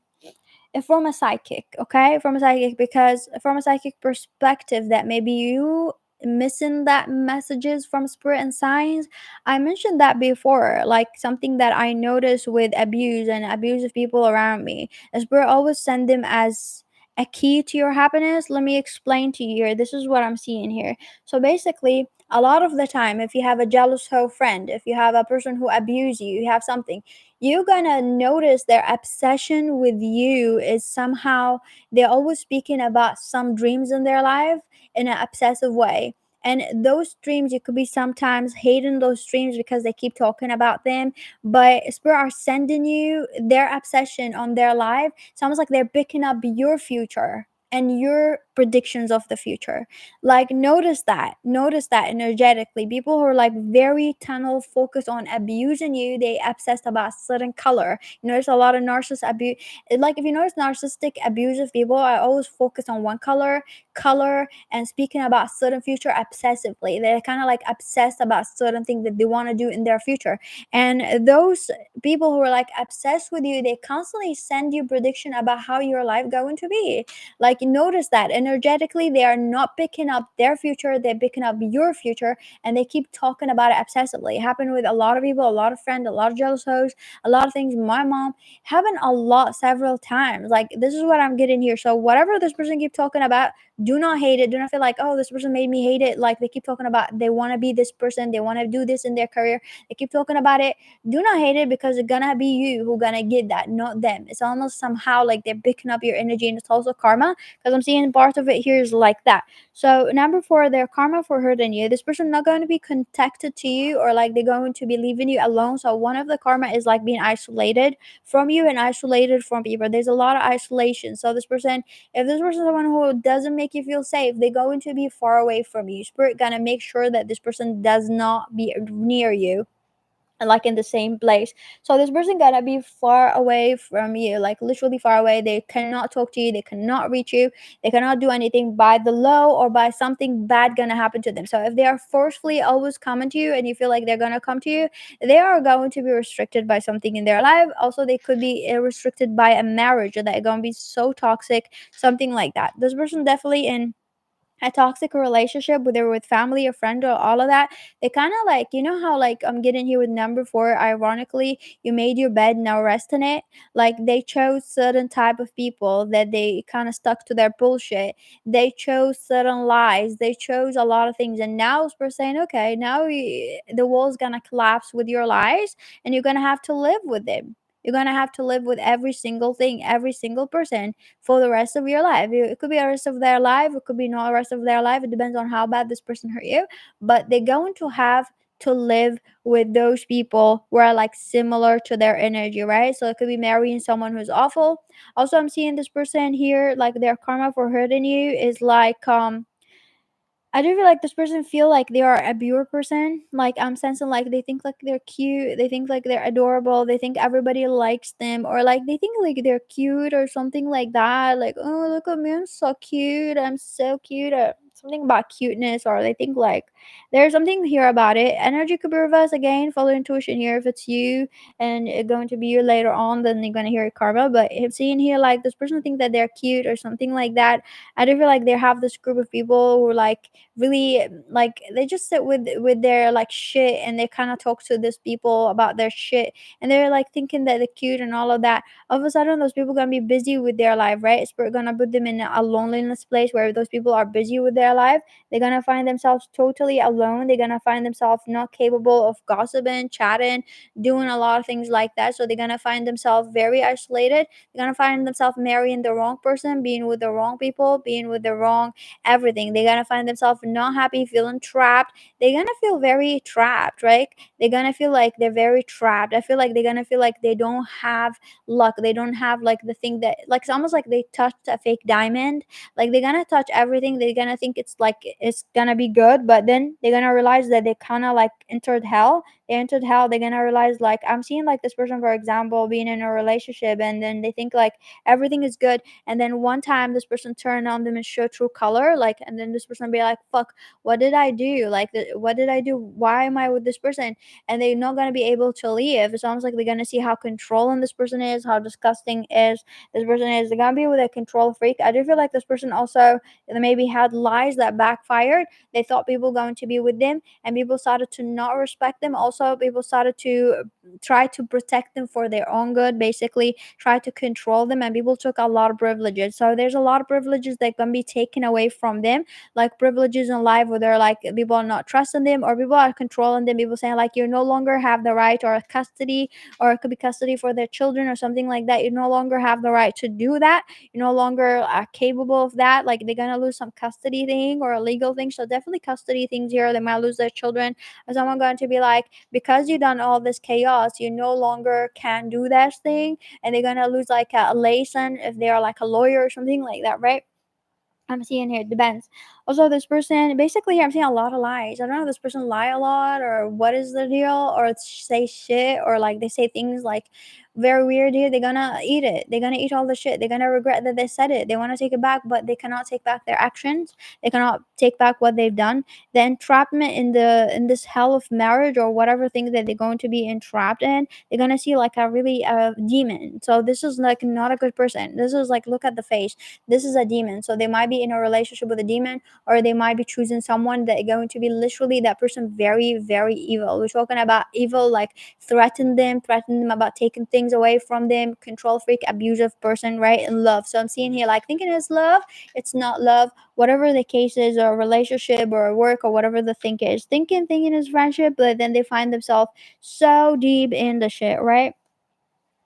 From a psychic, okay, from a psychic, because from a psychic perspective that maybe you missing that messages from spirit and signs. I mentioned that before, like something that I noticed with abuse and abusive people around me. The spirit always send them as a key to your happiness. Let me explain to you here. This is what I'm seeing here. So basically, a lot of the time, if you have a jealous hoe friend, if you have a person who abuse you, you have something, you're gonna notice their obsession with you is somehow they're always speaking about some dreams in their life in an obsessive way. And those dreams, you could be sometimes hating those dreams because they keep talking about them, but spirit are sending you their obsession on their life. It's almost like they're picking up your future and your predictions of the future. Like notice that energetically, people who are like very tunnel focused on abusing you, they obsessed about certain color. You notice a lot of narcissist abuse. Like if you notice narcissistic abusive people are always focused on one color and speaking about certain future obsessively. They're kind of like obsessed about certain things that they want to do in their future. And those people who are like obsessed with you, they constantly send you prediction about how your life going to be. Like notice that energetically they are not picking up their future, they're picking up your future, and they keep talking about it obsessively. It happened with a lot of people, a lot of friends, a lot of jealous hoes, a lot of things. My mom happened a lot several times. Like this is what I'm getting here. So whatever this person keep talking about, do not hate it. Do not feel like, oh, this person made me hate it. Like they keep talking about they want to be this person, they want to do this in their career, they keep talking about it. Do not hate it because it's gonna be you who gonna get that, not them. It's almost somehow like they're picking up your energy, and it's also karma, because I'm seeing part of it here is like that. So number four, their karma for hurting you. This person not going to be connected to you, or like they're going to be leaving you alone. So one of the karma is like being isolated from you and isolated from people. There's a lot of isolation. So this person, if this person is someone who doesn't make you feel safe, they're going to be far away from you. Spirit gonna make sure that this person does not be near you, like in the same place. So this person gonna be far away from you, like literally far away. They cannot talk to you, they cannot reach you, they cannot do anything by the law or by something bad gonna happen to them. So if they are forcefully always coming to you and you feel like they're gonna come to you, they are going to be restricted by something in their life. Also they could be restricted by a marriage that are gonna be so toxic, something like that. This person definitely in a toxic relationship, whether with family or friend or all of that, they kind of like, how like I'm getting here with number four. Ironically, you made your bed, now rest in it. Like they chose certain type of people that they kind of stuck to their bullshit. They chose certain lies. They chose a lot of things, and now we're saying, okay, now the wall's gonna collapse with your lies, and you're gonna have to live with them. You're gonna have to live with every single thing, every single person for the rest of your life. It could be the rest of their life, it could be not the rest of their life. It depends on how bad this person hurt you. But they're going to have to live with those people who are like similar to their energy, right? So it could be marrying someone who's awful. Also, I'm seeing this person here, like their karma for hurting you is like I do feel like this person feel like they are a pure person. Like I'm sensing like they think like they're cute, they think like they're adorable, they think everybody likes them, or like they think like they're cute or something like that. Like, oh look at me, I'm so cute, I'm so cute. Or something about cuteness, or they think like there's something here about it. Energy could be reversed again. Follow intuition here if it's you, and it's going to be you later on. Then you're gonna hear karma. But if seeing here like this person think that they're cute or something like that, I do feel like they have this group of people who like really like they just sit with their like shit, and they kind of talk to these people about their shit, and they're like thinking that they're cute and all of that. All of a sudden those people gonna be busy with their life, right? Spirit gonna put them in a loneliness place where those people are busy with their life. They're gonna find themselves totally alone. They're gonna find themselves not capable of gossiping, chatting, doing a lot of things like that. So they're gonna find themselves very isolated. They're gonna find themselves marrying the wrong person, being with the wrong people, being with the wrong everything. They're gonna find themselves not happy, feeling trapped. They're gonna feel very trapped, right? They're gonna feel like they're very trapped. I feel like they're gonna feel like they don't have luck. They don't have like the thing that like it's almost like they touched a fake diamond. Like they're gonna touch everything. They're gonna think it's like it's gonna be good, but then they're gonna realize that they kind of like entered hell. They entered hell. They're gonna realize like I'm seeing like this person, for example, being in a relationship, and then they think like everything is good, and then one time this person turn on them and show true color, like, and then this person be like, fuck, what did I do? Like what did I do? Why am I with this person? And they're not going to be able to leave. It's almost like they're going to see how controlling this person is, how disgusting is this person is. They're going to be with a control freak. I do feel like this person also maybe had lies that backfired. They thought people were going to be with them, and people started to not respect them. Also people started to try to protect them for their own good, basically try to control them, and people took a lot of privileges. So there's a lot of privileges that can be taken away from them, like privileges in life where they're like people are not trusting them, or people are controlling them, people saying like you no longer have the right, or custody, or it could be custody for their children or something like that. You no longer have the right to do that. You're no longer capable of that. Like they're gonna lose some custody thing or a legal thing. So definitely custody things here. They might lose their children, or someone going to be like, because you done all this chaos, you no longer can do that thing, and they're gonna lose like a license if they are like a lawyer or something like that, right? I'm seeing here, it depends. Also, this person, basically, I'm seeing a lot of lies. I don't know if this person lie a lot or what is the deal, or say shit, or like they say things like very weird here. They're gonna eat it. They're gonna eat all the shit. They're gonna regret that they said it. They want to take it back, but they cannot take back their actions. They cannot take back what they've done. The entrapment in this hell of marriage or whatever thing that they're going to be entrapped in, they're gonna see like a really demon. So this is like not a good person. This is like look at the face, this is a demon. So they might be in a relationship with a demon, or they might be choosing someone that is going to be literally that person very, very evil. We're talking about evil, like threaten them about taking things away from them, control freak, abusive person, right? And love. So I'm seeing here like thinking it's love, it's not love. Whatever the case is, or a relationship or a work or whatever the thing is, thinking is friendship, but then they find themselves so deep in the shit, right?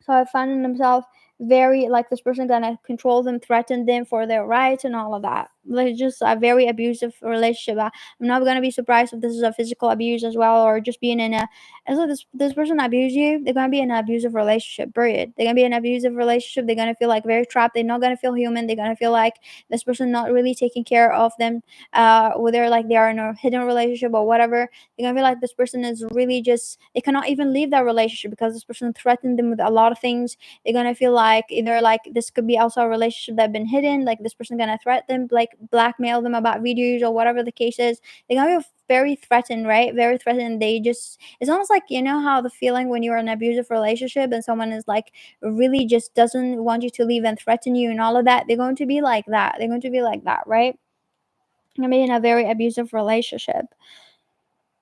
So I find themselves very like this person gonna control them, threaten them for their rights and all of that. Like just a very abusive relationship. I'm not gonna be surprised if this is a physical abuse as well, or just being in a as long as this person abuse you, they're gonna be in an abusive relationship. Period. They're gonna be in an abusive relationship. They're gonna feel like very trapped. They're not gonna feel human. They're gonna feel like this person not really taking care of them. Whether like they are in a hidden relationship or whatever, they're gonna feel like this person is really just they cannot even leave that relationship because this person threatened them with a lot of things. They're gonna feel like either like this could be also a relationship that been hidden, like this person gonna threaten them, like blackmail them about videos or whatever the case is. They're gonna be very threatened, right? Very threatened. They just it's almost like you know how the feeling when you're in an abusive relationship and someone is like really just doesn't want you to leave and threaten you and all of that. They're going to be like that. They're going to be like that, right? maybe in a very abusive relationship.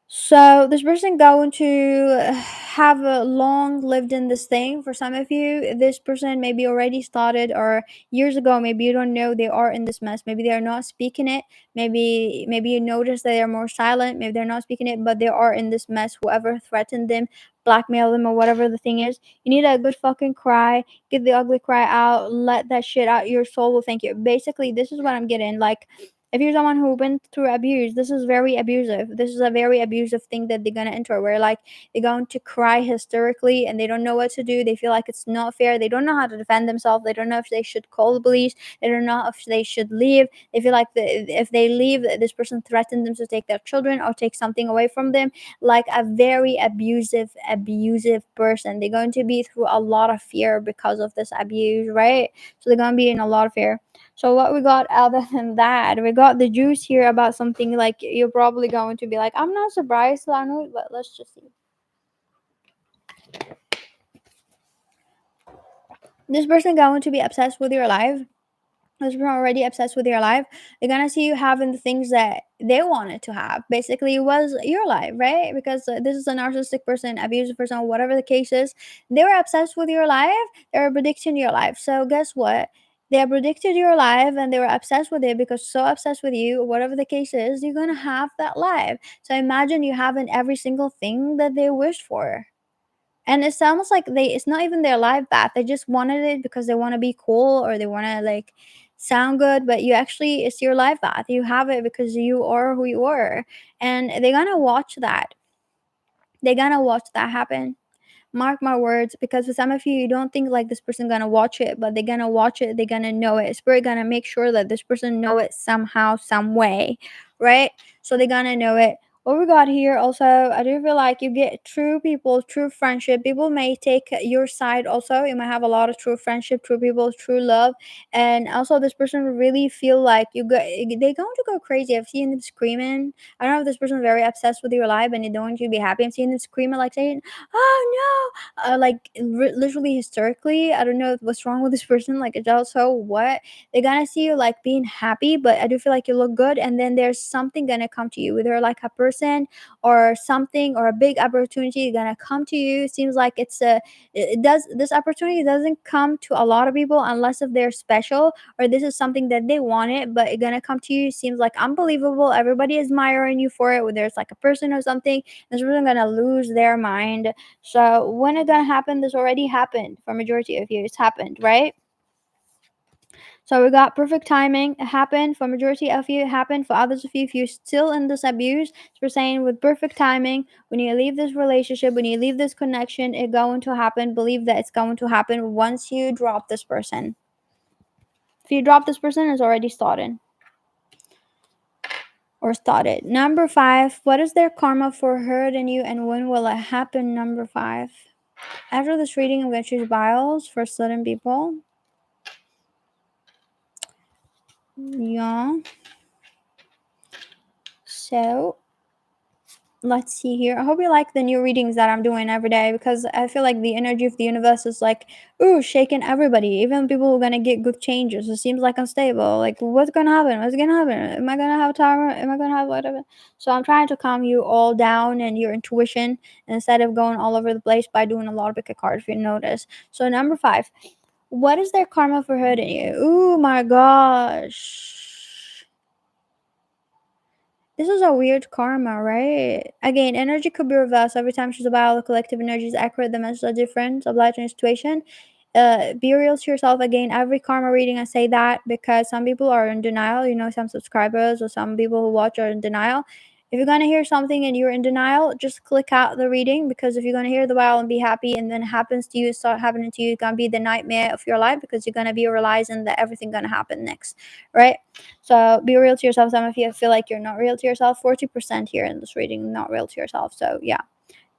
So this person going to have a long lived in this thing. For some of you, this person maybe already started, or years ago, maybe you don't know they are in this mess. Maybe they are not speaking it. Maybe you notice that they're more silent. Maybe they're not speaking it, but they are in this mess. Whoever threatened them, blackmail them, or whatever the thing is, you need a good fucking cry. Get the ugly cry out. Let that shit out. Your soul will thank you. Basically, this is what I'm getting. Like, if you're someone who went through abuse, this is very abusive. This is a very abusive thing that they're gonna enter, where like they're going to cry hysterically and they don't know what to do. They feel like it's not fair. They don't know how to defend themselves. They don't know if they should call the police. They don't know if they should leave. They feel like if they leave, this person threatened them to take their children or take something away from them. Like a very abusive person. They're going to be through a lot of fear because of this abuse, right? So they're gonna be in a lot of fear. So what we got other than that, we got the juice here about something like you're probably going to be like, I'm not surprised, Lanu, but let's just see. This person going to be obsessed with your life. This person already obsessed with your life. They're gonna see you having the things that they wanted to have. Basically, it was your life, right? Because this is a narcissistic person, abusive person, whatever the case is. They were obsessed with your life. They were predicting your life. So guess what? They predicted your life and they were obsessed with it because so obsessed with you, whatever the case is, you're gonna have that life. So imagine you having every single thing that they wished for. And it's almost like it's not even their life path. They just wanted it because they want to be cool or they want to like sound good, but you actually it's your life path. You have it because you are who you are. And they're gonna watch that. They're gonna watch that happen. Mark my words, because for some of you, you don't think like this person gonna watch it, but they're gonna watch it. They're gonna know it. Spirit gonna make sure that this person know it somehow, some way, right? So they're gonna know it. What we got here also, I do feel like you get true people, true friendship. People may take your side also. You might have a lot of true friendship, true people, true love, and also this person really feel like they're going to go crazy. I've seen them screaming. I don't know if this person is very obsessed with your life and they don't want you to be happy. I'm seeing them screaming like saying, "Oh no!" Like literally hysterically. I don't know what's wrong with this person. Like, it's also what they're gonna see you like being happy, but I do feel like you look good, and then there's something gonna come to you, either like a person or something or a big opportunity gonna come to you. Seems like it does this opportunity doesn't come to a lot of people unless if they're special or this is something that they wanted, but it's gonna come to you. Seems like unbelievable. Everybody is admiring you for it. Whether it's like a person or something, this person gonna lose their mind. So when it gonna happen? This already happened for majority of you. It's happened, right? So we got perfect timing. It happened for majority of you. It happened for others of you. If you're still in this abuse, so we're saying with perfect timing, when you leave this relationship, when you leave this connection, it's going to happen. Believe that it's going to happen once you drop this person. If you drop this person, it's already started. Or started. Number 5, what is their karma for hurting you and when will it happen? Number 5. After this reading, I'm going to choose bios for certain people. Yeah. So let's see here. I hope you like the new readings that I'm doing every day, because I feel like the energy of the universe is like, ooh, shaking everybody, even people who are gonna get good changes. It seems like unstable. Like, what's gonna happen? What's gonna happen? Am I gonna have time? Am I gonna have whatever? So I'm trying to calm you all down and your intuition instead of going all over the place by doing a lot of pickacard, if you notice. So number 5, what is their karma for hurting you? Oh my gosh. This is a weird karma, right? Again, energy could be reversed. Every time she's about the collective energy is accurate, the messages are different. Oblige to the situation. Be real to yourself. Again, every karma reading I say that because some people are in denial. You know, some subscribers or some people who watch are in denial. If you're gonna hear something and you're in denial, just click out the reading, because if you're gonna hear the while and be happy and then it happens to you, start happening to you, it's gonna be the nightmare of your life, because you're gonna be realizing that everything gonna happen next, right? So be real to yourself. Some of you feel like you're not real to yourself. 40% here in this reading, not real to yourself. So yeah,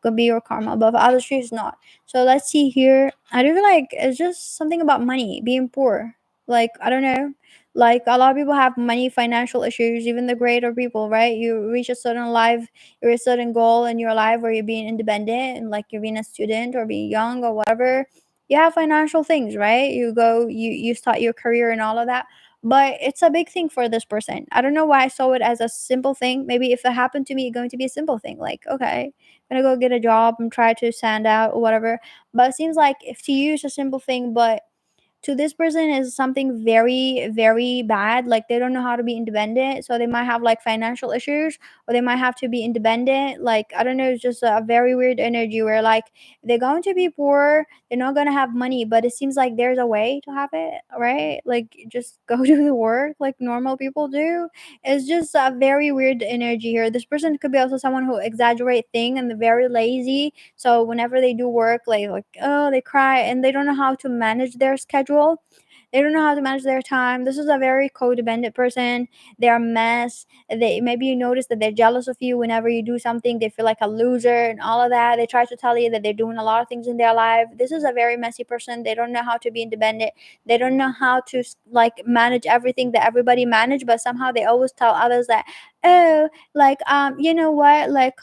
could be your karma, but for others, she's not. So let's see here. I do feel like it's just something about money, being poor. Like, I don't know. Like, a lot of people have money, financial issues, even the greater people, right? You reach a certain life, you're a certain goal in your life where you're being independent and like you're being a student or being young or whatever. You have financial things, right? You start your career and all of that. but it's a big thing for this person. I don't know why I saw it as a simple thing. Maybe if it happened to me, it's going to be a simple thing. Like, okay, I'm gonna go get a job and try to stand out or whatever. But it seems like if to you it's a simple thing, but to this person is something very very bad. Like they don't know how to be independent, so they might have like financial issues, or they might have to be independent. Like I don't know, it's just a very weird energy where like they're going to be poor, they're not going to have money, but it seems like there's a way to have it, right? Like just go do the work like normal people do. It's just a very weird energy here. This person could be also someone who exaggerate thing and they're very lazy, so whenever they do work, like oh they cry and they don't know how to manage their schedule. They don't know how to manage their time. This is a very codependent person. They're a mess. They maybe you notice that they're jealous of you whenever you do something. They feel like a loser and all of that. They try to tell you that they're doing a lot of things in their life. This is a very messy person. They don't know how to be independent. They don't know how to like manage everything that everybody manage, but somehow they always tell others that, oh, like you know what, like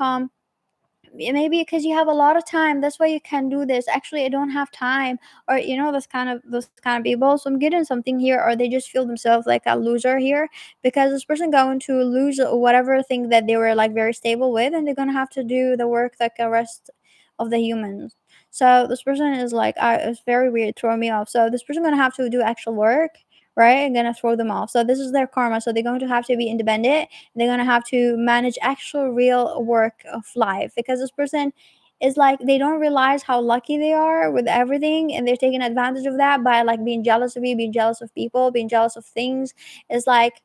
maybe because you have a lot of time, that's why you can do this. Actually I don't have time, or you know, those kind of people. So I'm getting something here, or they just feel themselves like a loser here, because this person going to lose whatever thing that they were like very stable with, and they're gonna have to do the work like the rest of the humans. So this person is like, it's very weird, throwing me off. So this person gonna have to do actual work, right, and gonna throw them off. So this is their karma. So they're going to have to be independent. They're gonna have to manage actual real work of life, because this person is like they don't realize how lucky they are with everything, and they're taking advantage of that by like being jealous of you, being jealous of people, being jealous of things. It's like,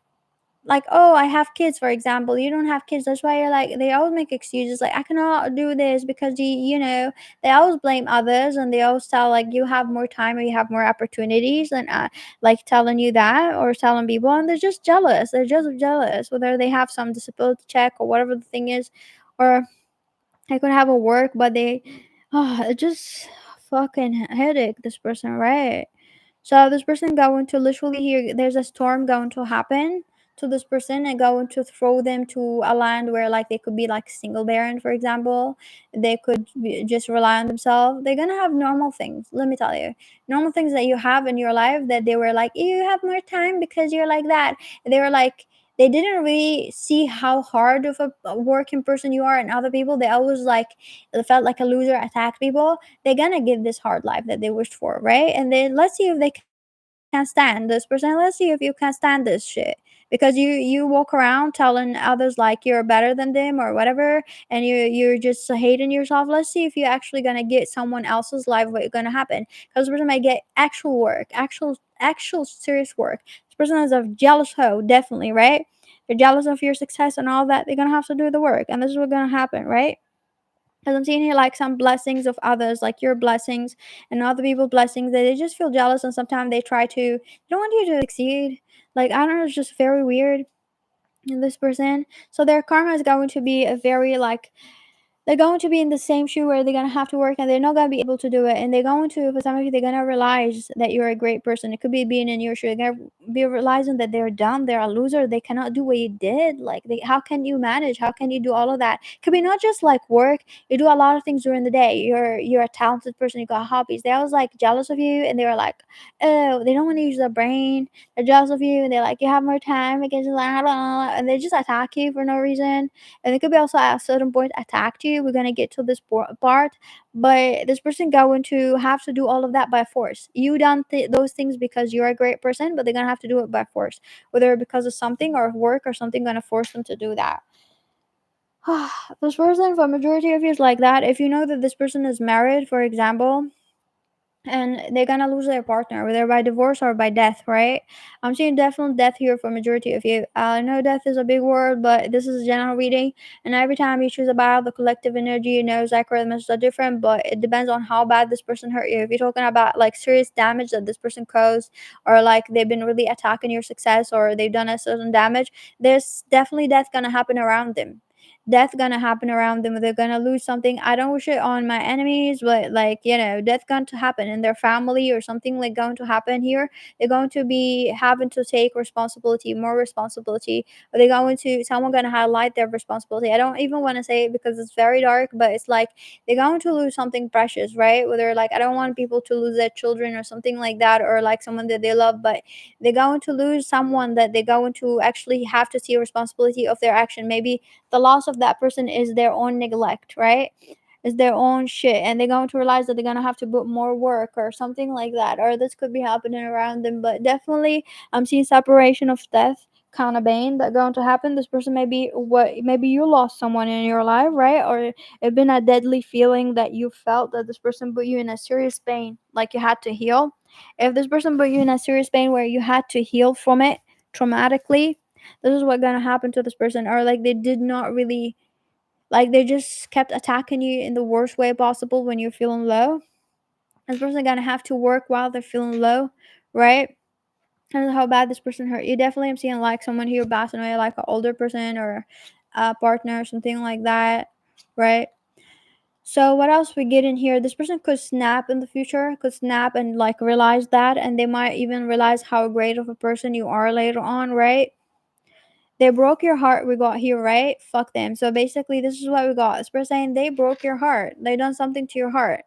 oh, I have kids, for example, you don't have kids, that's why you're like, they always make excuses like I cannot do this because you know, they always blame others, and they always tell like you have more time or you have more opportunities, and like telling you that or telling people, and they're just jealous. They're just jealous whether they have some disability check or whatever the thing is, or I could have a work, but they, oh, it just fucking headache this person, right? So this person going to literally here, there's a storm going to happen to this person and going to throw them to a land where like they could be like single parent, for example. They could just rely on themselves. They're gonna have normal things. Let me tell you, normal things that you have in your life that they were like, you have more time because you're like that. And they were like, they didn't really see how hard of a working person you are, and other people they always like felt like a loser, attack people. They're gonna get this hard life that they wished for, right? And then let's see if they can stand this person. Let's see if you can stand this shit. Because you walk around telling others like you're better than them or whatever, and you're just hating yourself. Let's see if you're actually gonna get someone else's life what's gonna happen. Because this person might get actual work, actual serious work. This person is a jealous hoe, definitely, right? They're jealous of your success and all that. They're gonna have to do the work, and this is what's gonna happen, right? Because I'm seeing here like some blessings of others, like your blessings and other people's blessings, that they just feel jealous, and sometimes they try to, they don't want you to succeed. Like I don't know, it's just very weird in this person. So their karma is going to be a very like, they're going to be in the same shoe where they're gonna have to work, and they're not gonna be able to do it. And they're going to, for some of you, they're gonna realize that you're a great person. It could be being in your shoe. They're gonna be realizing that they're dumb, they're a loser, they cannot do what you did. Like they, how can you manage? How can you do all of that? Could be not just like work. You do a lot of things during the day. You're a talented person. You got hobbies. They always like jealous of you, and they were like, oh, they don't want to use their brain. They're jealous of you, and they're like, you have more time. Because and they just attack you for no reason. And it could be also at a certain point attacked you. We're gonna get to this part, but this person going to have to do all of that by force. You done those things because you're a great person, but they're gonna have to do it by force, whether because of something or work or something gonna force them to do that. This person, for majority of you, is like that. If you know that this person is married, for example, and they're gonna lose their partner, whether by divorce or by death, right? I'm seeing definitely death here for majority of you. I know death is a big word, but this is a general reading, and every time you choose about the collective energy, you know exactly the messages are different, but it depends on how bad this person hurt you. If you're talking about like serious damage that this person caused, or like they've been really attacking your success, or they've done a certain damage, there's definitely death gonna happen around them. death gonna happen around them, they're gonna lose something. I don't wish it on my enemies, but like, death going to happen in their family or something like going to happen here. They're going to be having to take responsibility, more responsibility, or they're going to someone gonna highlight their responsibility. I don't even want to say it because it's very dark, but it's like they're going to lose something precious, right? Whether like I don't want people to lose their children or something like that, or like someone that they love, but they're going to lose someone that they're going to actually have to see responsibility of their action. Maybe the loss of that person is their own neglect, right? Is their own shit, and they're going to realize that they're going to have to put more work or something like that, or this could be happening around them. But definitely I'm seeing separation of death kind of bane that going to happen. This person maybe what maybe you lost someone in your life, right? Or it been a deadly feeling that you felt that this person put you in a serious pain, like you had to heal. If this person put you in a serious pain where you had to heal from it traumatically, this is what gonna happen to this person. Or like they did not really, like they just kept attacking you in the worst way possible when you're feeling low. This person gonna have to work while they're feeling low, right? I don't know how bad this person hurt you. Definitely I'm seeing like someone here passing away, like an older person or a partner or something like that, right? So what else we get in here? This person could snap in the future, could snap and like realize that, and they might even realize how great of a person you are later on, right? They broke your heart, we got here, right? Fuck them. So basically this is what we got. This person saying they broke your heart. They done something to your heart.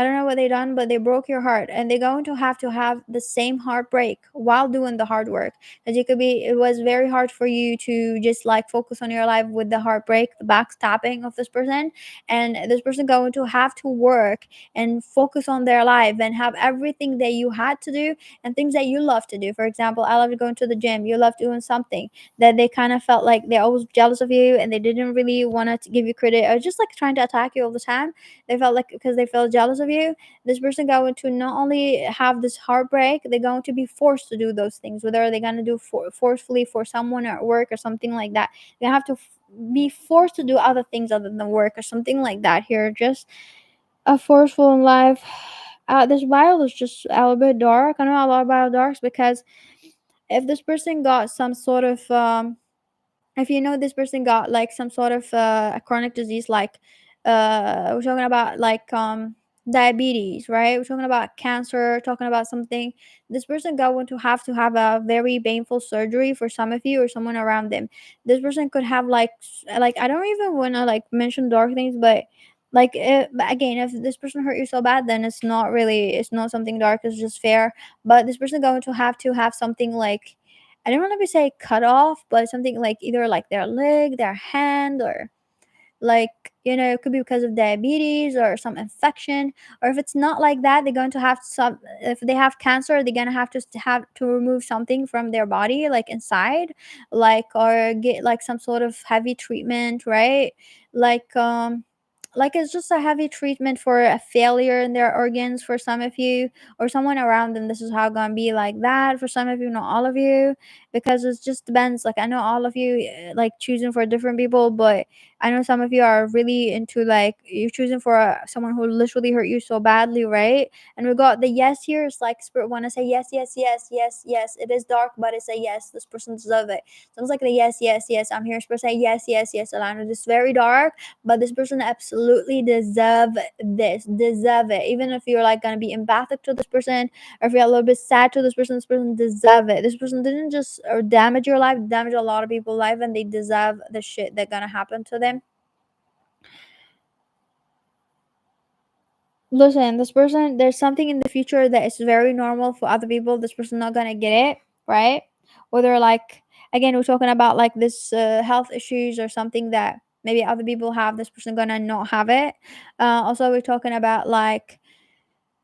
I don't know what they done, but they broke your heart, and they're going to have the same heartbreak while doing the hard work. As you could be, it was very hard for you to just like focus on your life with the heartbreak, the backstabbing of this person, and this person going to have to work and focus on their life and have everything that you had to do and things that you love to do. For example, I love going to the gym. You love doing something that they kind of felt like they're always jealous of you, and they didn't really want to give you credit, or just like trying to attack you all the time. They felt like because they felt jealous of you, this person going to not only have this heartbreak, they're going to be forced to do those things. Whether they're going to do forcefully for someone at work or something like that, they have to be forced to do other things other than work or something like that. Here, just a forceful in life. This bio is just a little bit dark. I know a lot about darks because if this person got some sort of if you know this person got like some sort of a chronic disease, like we're talking about like diabetes, right? We're talking about cancer, talking about something. This person going to have a very painful surgery for some of you or someone around them. This person could have like like I don't even want to like mention dark things, but like but again, if this person hurt you so bad, then it's not really, it's not something dark, it's just fair. But this person going to have something like, I don't want to say cut off, but something like either like their leg, their hand, or like, it could be because of diabetes or some infection. Or if it's not like that, they're going to have some, if they have cancer, they're going to have to remove something from their body, like inside, like, or get like some sort of heavy treatment, right? Like, like it's just a heavy treatment for a failure in their organs for some of you or someone around them. This is how gonna be like that for some of you, not all of you, because it just depends. Like I know all of you like choosing for different people, but I know some of you are really into like you're choosing for someone who literally hurt you so badly, right? And we got the yes here. It's like spirit want to say yes, yes, yes, yes, yes. It is dark, but it's a yes. This person deserves it. Sounds like the yes, yes, yes. I'm here to say yes, yes, yes. Alana, this is very dark, but this person absolutely deserve it. Even if you're like gonna be empathic to this person, or if you're a little bit sad to this person deserve it. This person didn't just damage your life, damage a lot of people's life, and they deserve the shit that gonna happen to them. Listen, this person, there's something in the future that is very normal for other people. This person not gonna get it, right? Whether like, again, we're talking about like this health issues or something that maybe other people have. This person gonna not have it. Also, we're talking about like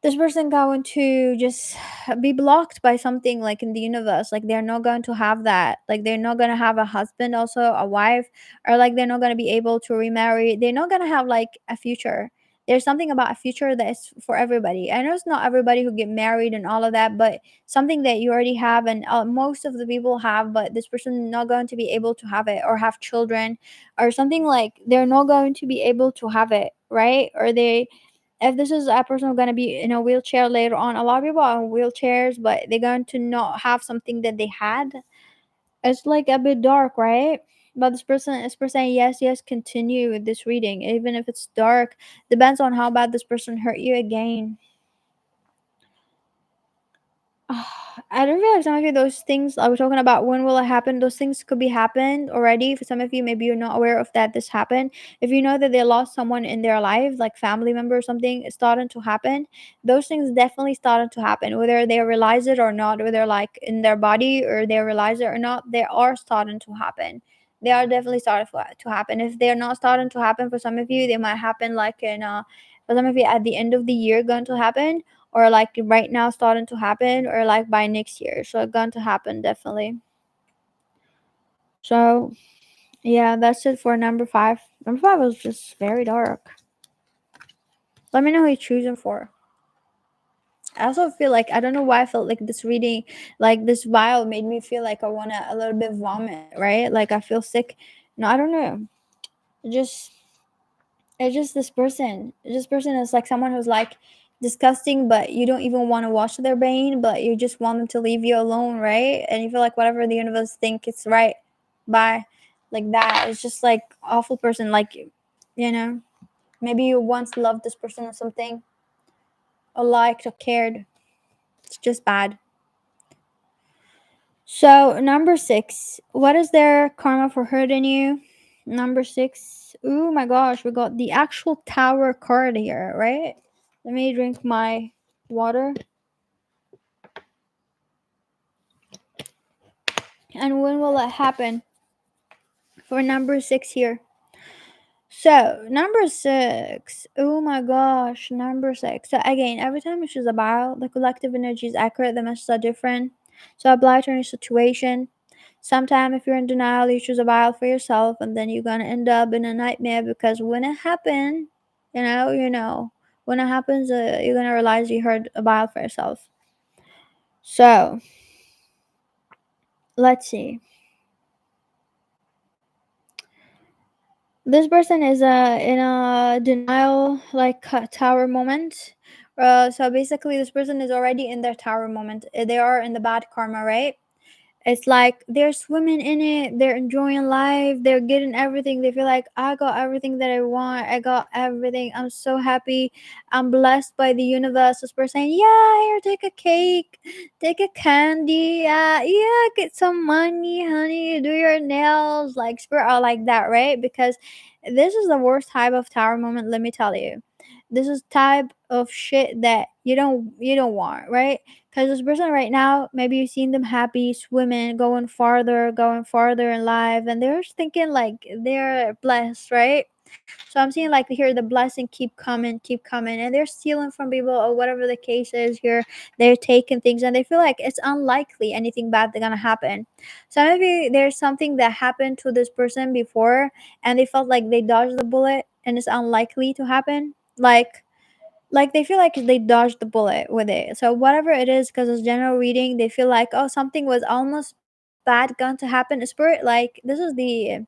this person going to just be blocked by something like in the universe, like they're not going to have that, like they're not going to have a husband, also a wife, or like they're not going to be able to remarry, they're not going to have like a future. There's something about a future that is for everybody. I know it's not everybody who get married and all of that, but something that you already have, and most of the people have, but this person not going to be able to have it or have children or something, like they're not going to be able to have it, right? Or they, if this is a person who's going to be in a wheelchair later on, a lot of people are in wheelchairs, but they're going to not have something that they had. It's like a bit dark, right? But this person saying yes, yes, continue with this reading, even if it's dark. Depends on how bad this person hurt you again. I don't feel like some of you, those things I was talking about, when will it happen? Those things could be happened already. For some of you, maybe you're not aware of that this happened. If you know that they lost someone in their life, like family member or something, it's starting to happen. Those things definitely started to happen, whether they realize it or not, whether like in their body or they realize it or not, they are starting to happen. They are definitely starting to happen. If they're not starting to happen for some of you, they might happen like in for some of you at the end of the year going to happen, or like right now starting to happen, or like by next year, so it's going to happen definitely. So yeah, that's it for number 5. Number 5 was just very dark. Let me know who you're choosing for. I also feel like, I don't know why I felt like this reading, like this vial made me feel like I want to a little bit vomit, right? Like I feel sick. No, I don't know. It just It's just this person. This person is like someone who's like disgusting, but you don't even want to wash their brain, but you just want them to leave you alone, right? And you feel like whatever the universe think it's right. Bye. Like that. It's just like awful person. Like, maybe you once loved this person or something, or liked or cared. It's just bad. So number 6, what is their karma for hurting you? Number 6. Oh my gosh, we got the actual tower card here, right? Let me drink my water. And when will it happen? For number 6 here. So number 6. Oh my gosh, number 6. So again, every time you choose a bio, the collective energy is accurate. The messages are different. So apply to any situation. Sometimes if you're in denial, you choose a bio for yourself, and then you're gonna end up in a nightmare, because when it happens, when it happens, you're gonna realize you heard a bio for yourself. So let's see. This person is in a denial, like tower moment. So basically, this person is already in their tower moment. They are in the bad karma, right? It's like they're swimming in it, they're enjoying life, they're getting everything. They feel like, I got everything that I want, I got everything. I'm so happy. I'm blessed by the universe. This person saying, yeah, here, take a cake, take a candy, yeah, get some money, honey, do your nails, like spirit out like that, right? Because this is the worst type of tower moment, let me tell you. This is type of shit that you don't want, right? Because this person right now, maybe you've seen them happy, swimming, going farther in life, and they're just thinking like they're blessed, right? So I'm seeing like here the blessing keep coming, and they're stealing from people or whatever the case is here. They're taking things, and they feel like it's unlikely anything bad that's gonna happen. So maybe there's something that happened to this person before, and they felt like they dodged the bullet, and it's unlikely to happen. Like they feel like they dodged the bullet with it. So whatever it is, because it's general reading, they feel like, oh, something was almost bad going to happen. Spirit, like this is the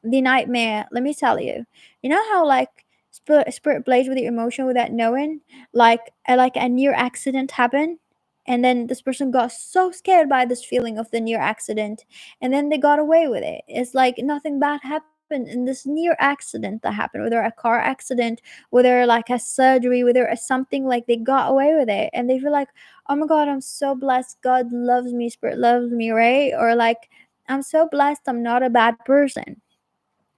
nightmare. Let me tell you. You know how like spirit plays with your emotion without knowing. Like a near accident happened, and then this person got so scared by this feeling of the near accident, and then they got away with it. It's like nothing bad happened in this near accident that happened, whether a car accident, whether like a surgery, whether a something, like they got away with it, and they feel like, oh my god, I'm so blessed. God loves me. Spirit loves me, right? Or like, I'm so blessed. I'm not a bad person.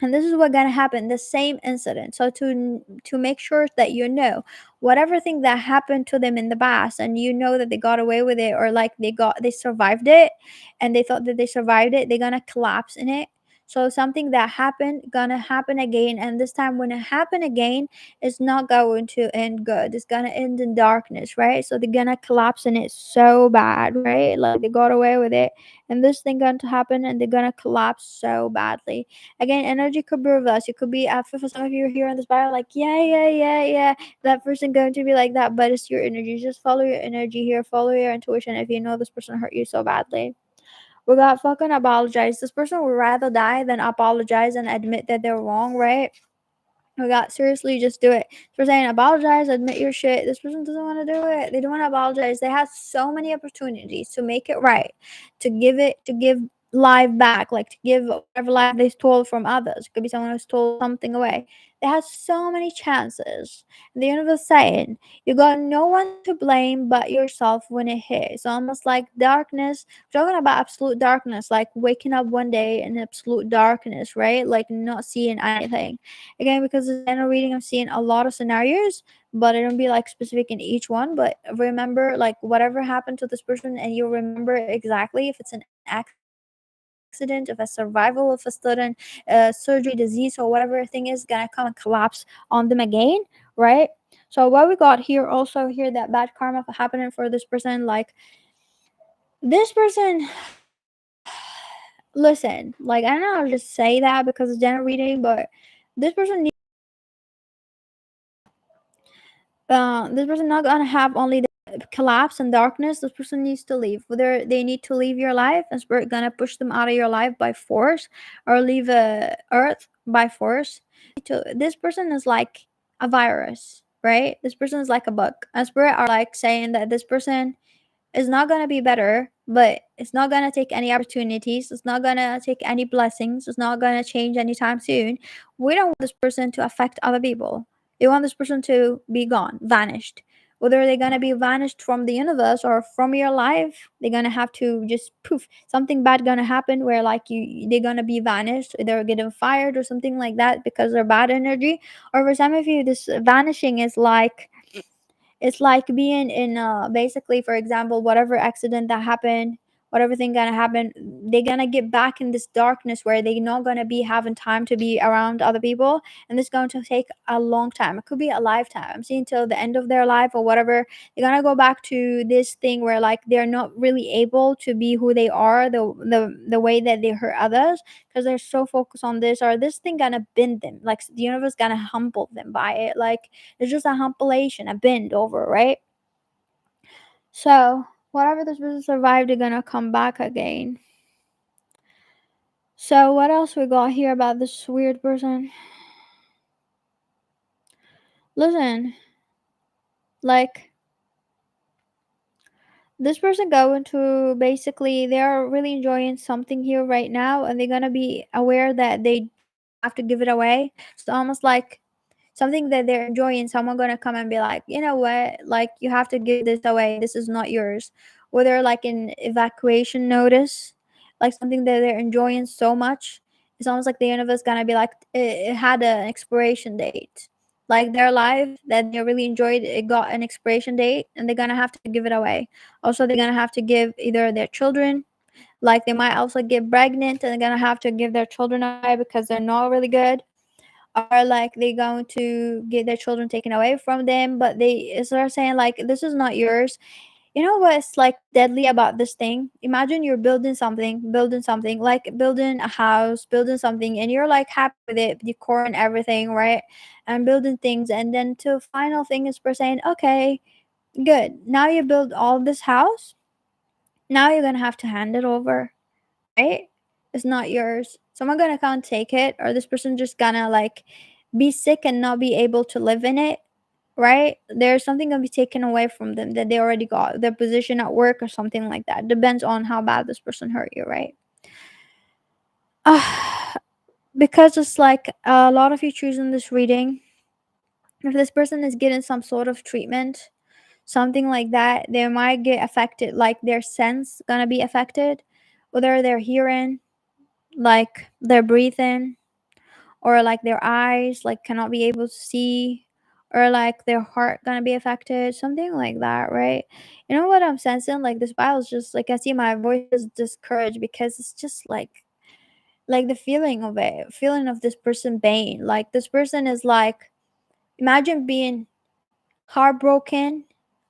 And this is what gonna happen, the same incident. So to make sure that whatever thing that happened to them in the past, and that they got away with it, or like they survived it, and they thought that they survived it, they're gonna collapse in it. So something that happened gonna happen again, and this time when it happen again, it's not going to end good. It's gonna end in darkness, right? So they're gonna collapse in it so bad, right? Like they got away with it, and this thing going to happen, and they're gonna collapse so badly. Again, energy could be reversed. It could be after, for some of you here on this bio, like, yeah, yeah, yeah, yeah, that person going to be like that, but it's your energy. Just follow your energy here, follow your intuition if you know this person hurt you so badly. We got fucking apologize. This person would rather die than apologize and admit that they're wrong, right? We got seriously just do it. For saying apologize, admit your shit. This person doesn't want to do it. They don't want to apologize. They have so many opportunities to make it right, to give life back, like to give whatever life they stole from others. It could be someone who stole something away. They had so many chances. And the universe saying, you got no one to blame but yourself when it hits. Almost like darkness. We're talking about absolute darkness, like waking up one day in absolute darkness, right? Like not seeing anything. Again, because it's general reading, I'm seeing a lot of scenarios, but it don't be like specific in each one. But remember, like whatever happened to this person, and you'll remember exactly if it's an accident, if a survival of a sudden surgery, disease, or whatever thing is gonna come and collapse on them again, right? So what we got here also here, that bad karma for happening for this person, like this person, listen, like I don't know how to just say that because it's general reading, but this person needs to leave. This person not gonna have only the collapse and darkness. This person needs to leave. Whether they need to leave your life and spirit gonna push them out of your life by force, or leave earth by force. This person is like a virus, right? This person is like a bug. And spirit are like saying that this person is not gonna be better, but it's not gonna take any opportunities. It's not gonna take any blessings. It's not gonna change anytime soon. We don't want this person to affect other people. They want this person to be gone, vanished. Whether they're gonna be vanished from the universe or from your life, they're gonna have to just poof. Something bad gonna happen where like they're gonna be vanished. They're getting fired or something like that because they're bad energy. Or for some of you, this vanishing is like it's like being in basically, for example, whatever accident that happened, whatever thing gonna happen, they're gonna get back in this darkness where they're not gonna be having time to be around other people, and this is going to take a long time. It could be a lifetime. I'm seeing till the end of their life or whatever. They're gonna go back to this thing where like they're not really able to be who they are, the way that they hurt others, because they're so focused on this, or this thing gonna bend them, like the universe gonna humble them by it, like it's just a humpilation, a bend over, right? So whatever this person survived, they're gonna come back again. So what else we got here about this weird person? Listen, like this person going to basically they are really enjoying something here right now, and they're gonna be aware that they have to give it away. It's almost like something that they're enjoying, someone gonna come and be like, you know what, like you have to give this away, this is not yours. Whether like an evacuation notice, like something that they're enjoying so much, it's almost like the universe gonna be like it had an expiration date, like their life that they really enjoyed, it got an expiration date, and they're gonna have to give it away. Also, they're gonna have to give either their children, like they might also get pregnant and they're gonna have to give their children away because they're not really good, or like they're going to get their children taken away from them, but they start saying like this is not yours. You know what's like deadly about this thing? Imagine you're building something like building a house, building something, and you're like happy with it, decor and everything, right? And building things, and then to final thing is for saying, okay, good, now you build all this house, now you're gonna have to hand it over, right? It's not yours. Someone gonna come take it, or this person just gonna like be sick and not be able to live in it, right? There's something gonna be taken away from them that they already got, their position at work or something like that. Depends on how bad this person hurt you, right? Uh, because it's like a lot of you choosing this reading. If this person is getting some sort of treatment, something like that, they might get affected, like their sense gonna be affected, whether they're hearing, like their breathing, or like their eyes like cannot be able to see, or like their heart gonna be affected, something like that, right? You know what I'm sensing? Like this file is just like I see my voice is discouraged because it's just like the feeling of it, feeling of this person pain. Like this person is like, imagine being heartbroken,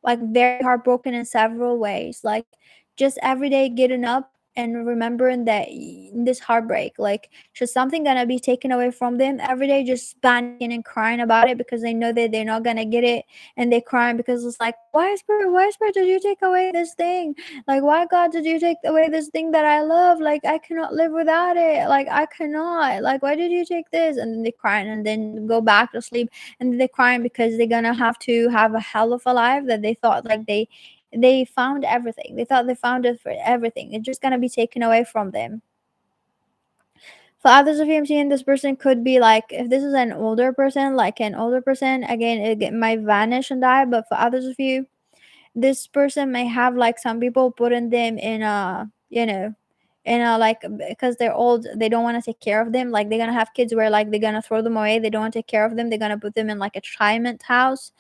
like very heartbroken in several ways. Like just every day getting up and remembering that this heartbreak, like just something gonna be taken away from them every day, just panicking and crying about it because they know that they're not gonna get it, and they crying because it's like, why spirit did you take away this thing? Like why God did you take away this thing that I love? Like I cannot live without it. Like I cannot. Like why did you take this? And then they crying and then go back to sleep, and they're crying because they're gonna have to have a hell of a life that they thought like they found everything. They thought they found it for everything. It's just gonna be taken away from them. For others of you, I'm seeing this person could be like, if this is an older person, like an older person, again, might vanish and die. But for others of you, this person may have like some people putting them in a, in a like, because they're old, they don't want to take care of them. Like they're gonna have kids where like they're gonna throw them away. They don't want to take care of them. They're gonna put them in like a retirement house,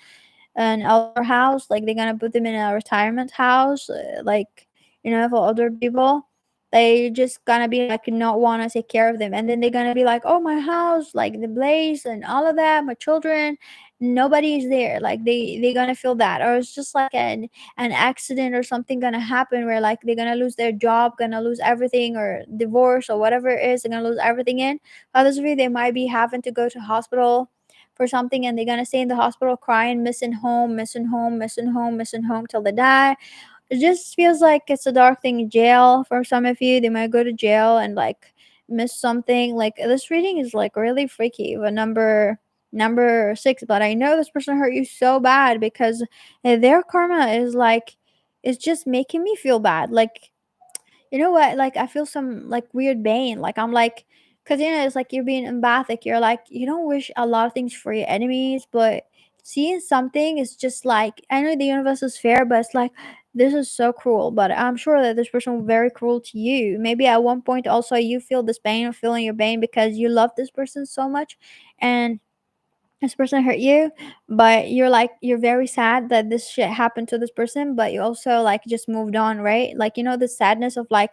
an elder house. Like they're gonna put them in a retirement house, like, for older people. They just gonna be like not want to take care of them, and then they're gonna be like, oh, my house, like the blaze and all of that, my children, nobody is there. Like they gonna feel that, or it's just like an accident or something gonna happen where like they're gonna lose their job, gonna lose everything, or divorce or whatever it is, they're gonna lose everything. In others of you, they might be having to go to hospital for something, and they're gonna stay in the hospital crying, missing home, missing home, missing home, missing home till they die. It just feels like it's a dark thing. Jail for some of you, they might go to jail and like miss something. Like this reading is like really freaky. But number 6, but I know this person hurt you so bad because their karma is like, it's just making me feel bad. Like, you know what? Like, I feel some like weird pain. Like, I'm like, because it's like you're being empathic. You're like, you don't wish a lot of things for your enemies, but seeing something is just like, I know the universe is fair, but it's like, this is so cruel. But I'm sure that this person was very cruel to you. Maybe at one point also you feel this pain or feeling your pain because you love this person so much, and this person hurt you, but you're like, you're very sad that this shit happened to this person, but you also like just moved on, right? Like, the sadness of like,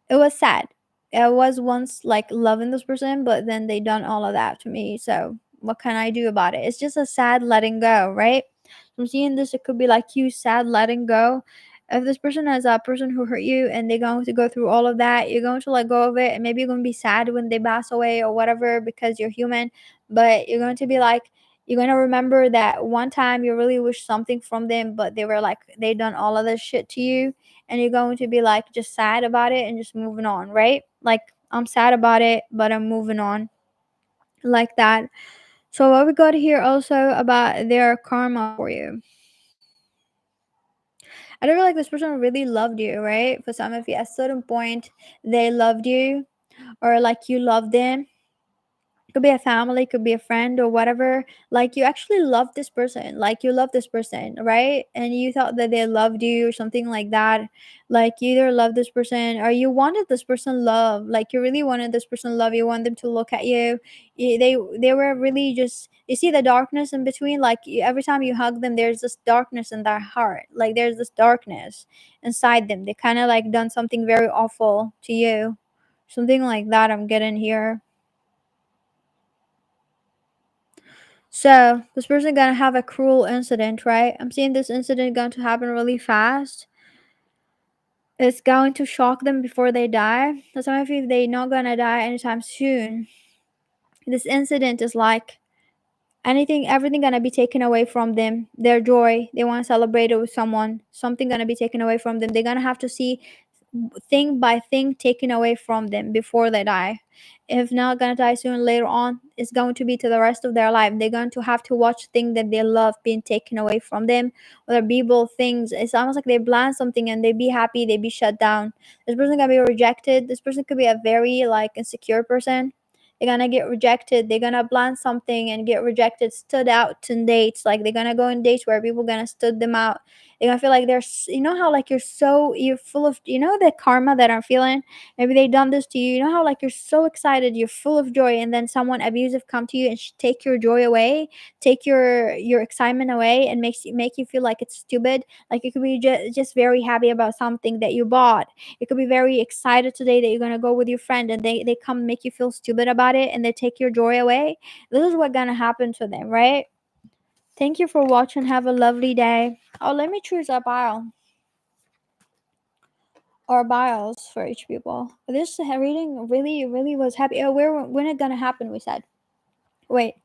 it was sad. I was once like loving this person, but then they done all of that to me. So what can I do about it? It's just a sad letting go, right? I'm seeing this. It could be like you sad letting go. If this person is a person who hurt you and they're going to go through all of that, you're going to let go of it, and maybe you're going to be sad when they pass away or whatever because you're human. But you're going to be like, you're going to remember that one time you really wish something from them, but they were like, they done all of this shit to you, and you're going to be like just sad about it and just moving on, right? Like, I'm sad about it, but I'm moving on, like that. So what we got here also about their karma for you. I don't feel like this person really loved you, right? For some of you, at a certain point, they loved you, or like you loved them. Could be a family, could be a friend or whatever. Like you actually love this person, like you love this person, right? And you thought that they loved you or something like that. Like you either love this person or you wanted this person love. Like you really wanted this person love. You want them to look at you. They were really just, you see the darkness in between. Like every time you hug them, there's this darkness in their heart. Like there's this darkness inside them. They kind of like done something very awful to you, something like that. I'm getting here. So this person gonna have a cruel incident, right? I'm seeing this incident going to happen really fast. It's going to shock them before they die. So some of you, they not gonna die anytime soon. This incident is like anything, everything gonna be taken away from them. Their joy, they want to celebrate it with someone. Something gonna be taken away from them. They're gonna have to see thing by thing taken away from them before they die. If not gonna die soon, later on, it's going to be to the rest of their life. They're going to have to watch things that they love being taken away from them, whether people, things. It's almost like they plan something and they be happy, they be shut down. This person gonna be rejected. This person could be a very like insecure person. They're gonna get rejected. They're gonna plan something and get rejected. Stood out in dates. Like they're gonna go on dates where people gonna stood them out. They're gonna feel like they're, you know how like you're full of, the karma that I'm feeling. Maybe they done this to you. You know how like you're so excited, you're full of joy, and then someone abusive come to you and take your joy away, take your excitement away, and make you feel like it's stupid. Like you could be just very happy about something that you bought. You could be very excited today that you're gonna go with your friend, and they come make you feel stupid about it, and they take your joy away. This is what gonna happen to them, right? Thank you for watching. Have a lovely day. Oh, let me choose a pile or bios for each people. This reading really was happy. Oh, when it gonna happen? We said. Wait,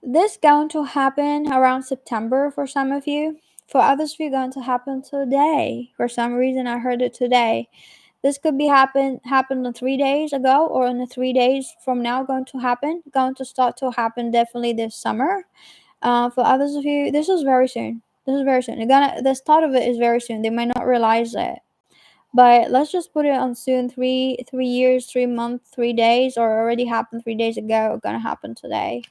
this going to happen around September for some of you. For others of you, going to happen today. For some reason, I heard it today. This could be happened 3 days ago, or in the 3 days from now going to happen. Going to start to happen definitely this summer. For others of you, this is very soon. This is very soon. The start of it is very soon. They might not realize it, But let's just put it on soon. 3 years, 3 months, 3 days, or already happened 3 days ago, gonna happen today.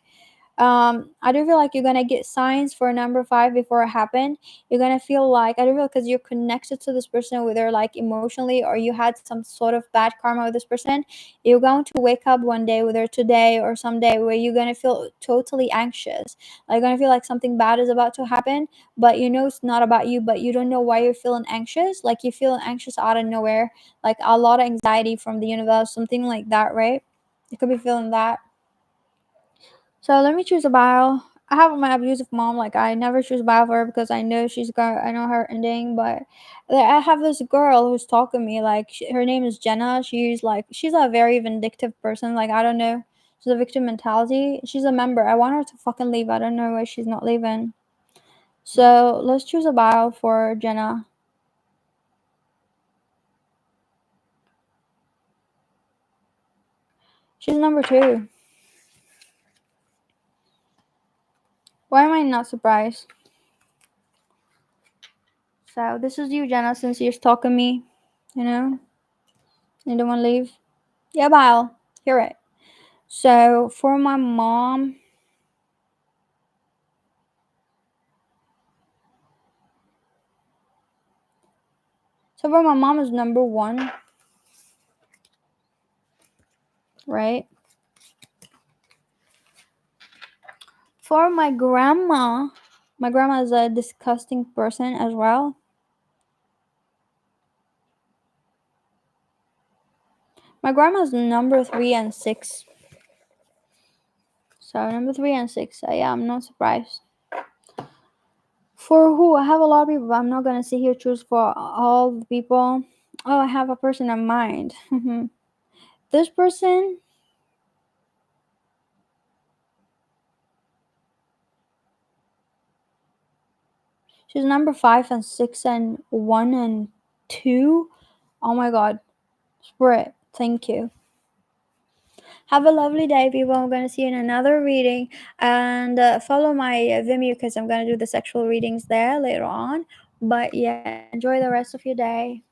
I do feel like you're gonna get signs for number five before it happened. You're gonna feel like, I do feel, because you're connected to this person, whether like emotionally or you had some sort of bad karma with this person. You're going to wake up one day, whether today or someday, where you're gonna feel totally anxious. Like, you're gonna feel like something bad is about to happen, but you know it's not about you, but you don't know why you're feeling anxious. Like, you're feeling anxious out of nowhere, like a lot of anxiety from the universe, something like that, right? You could be feeling that. So let me choose a bio. I have my abusive mom. Like, I never choose a bio for her because I know she's gonna. I know her ending. But I have this girl who's talking to me. Like, her name is Jenna. She's a very vindictive person. Like, I don't know. She's a victim mentality. She's a member. I want her to fucking leave. I don't know why she's not leaving. So let's choose a bio for Jenna. She's number 2. Why am I not surprised? So this is you, Jenna, since you're stalking me. You know, you don't want to leave. Yeah, bio. Hear it. So for my mom, is number 1, right? For my grandma is a disgusting person as well. My grandma is number 3 and 6. So number 3 and 6. So yeah, I'm not surprised. For who? I have a lot of people, but I'm not gonna sit here choose for all the people. Oh, I have a person in mind. This person, she's number 5 and 6 and 1 and 2. Oh my god. Spirit, thank you. Have a lovely day, people. I'm going to see you in another reading. And follow my Vimeo because I'm going to do the sexual readings there later on. But yeah, enjoy the rest of your day.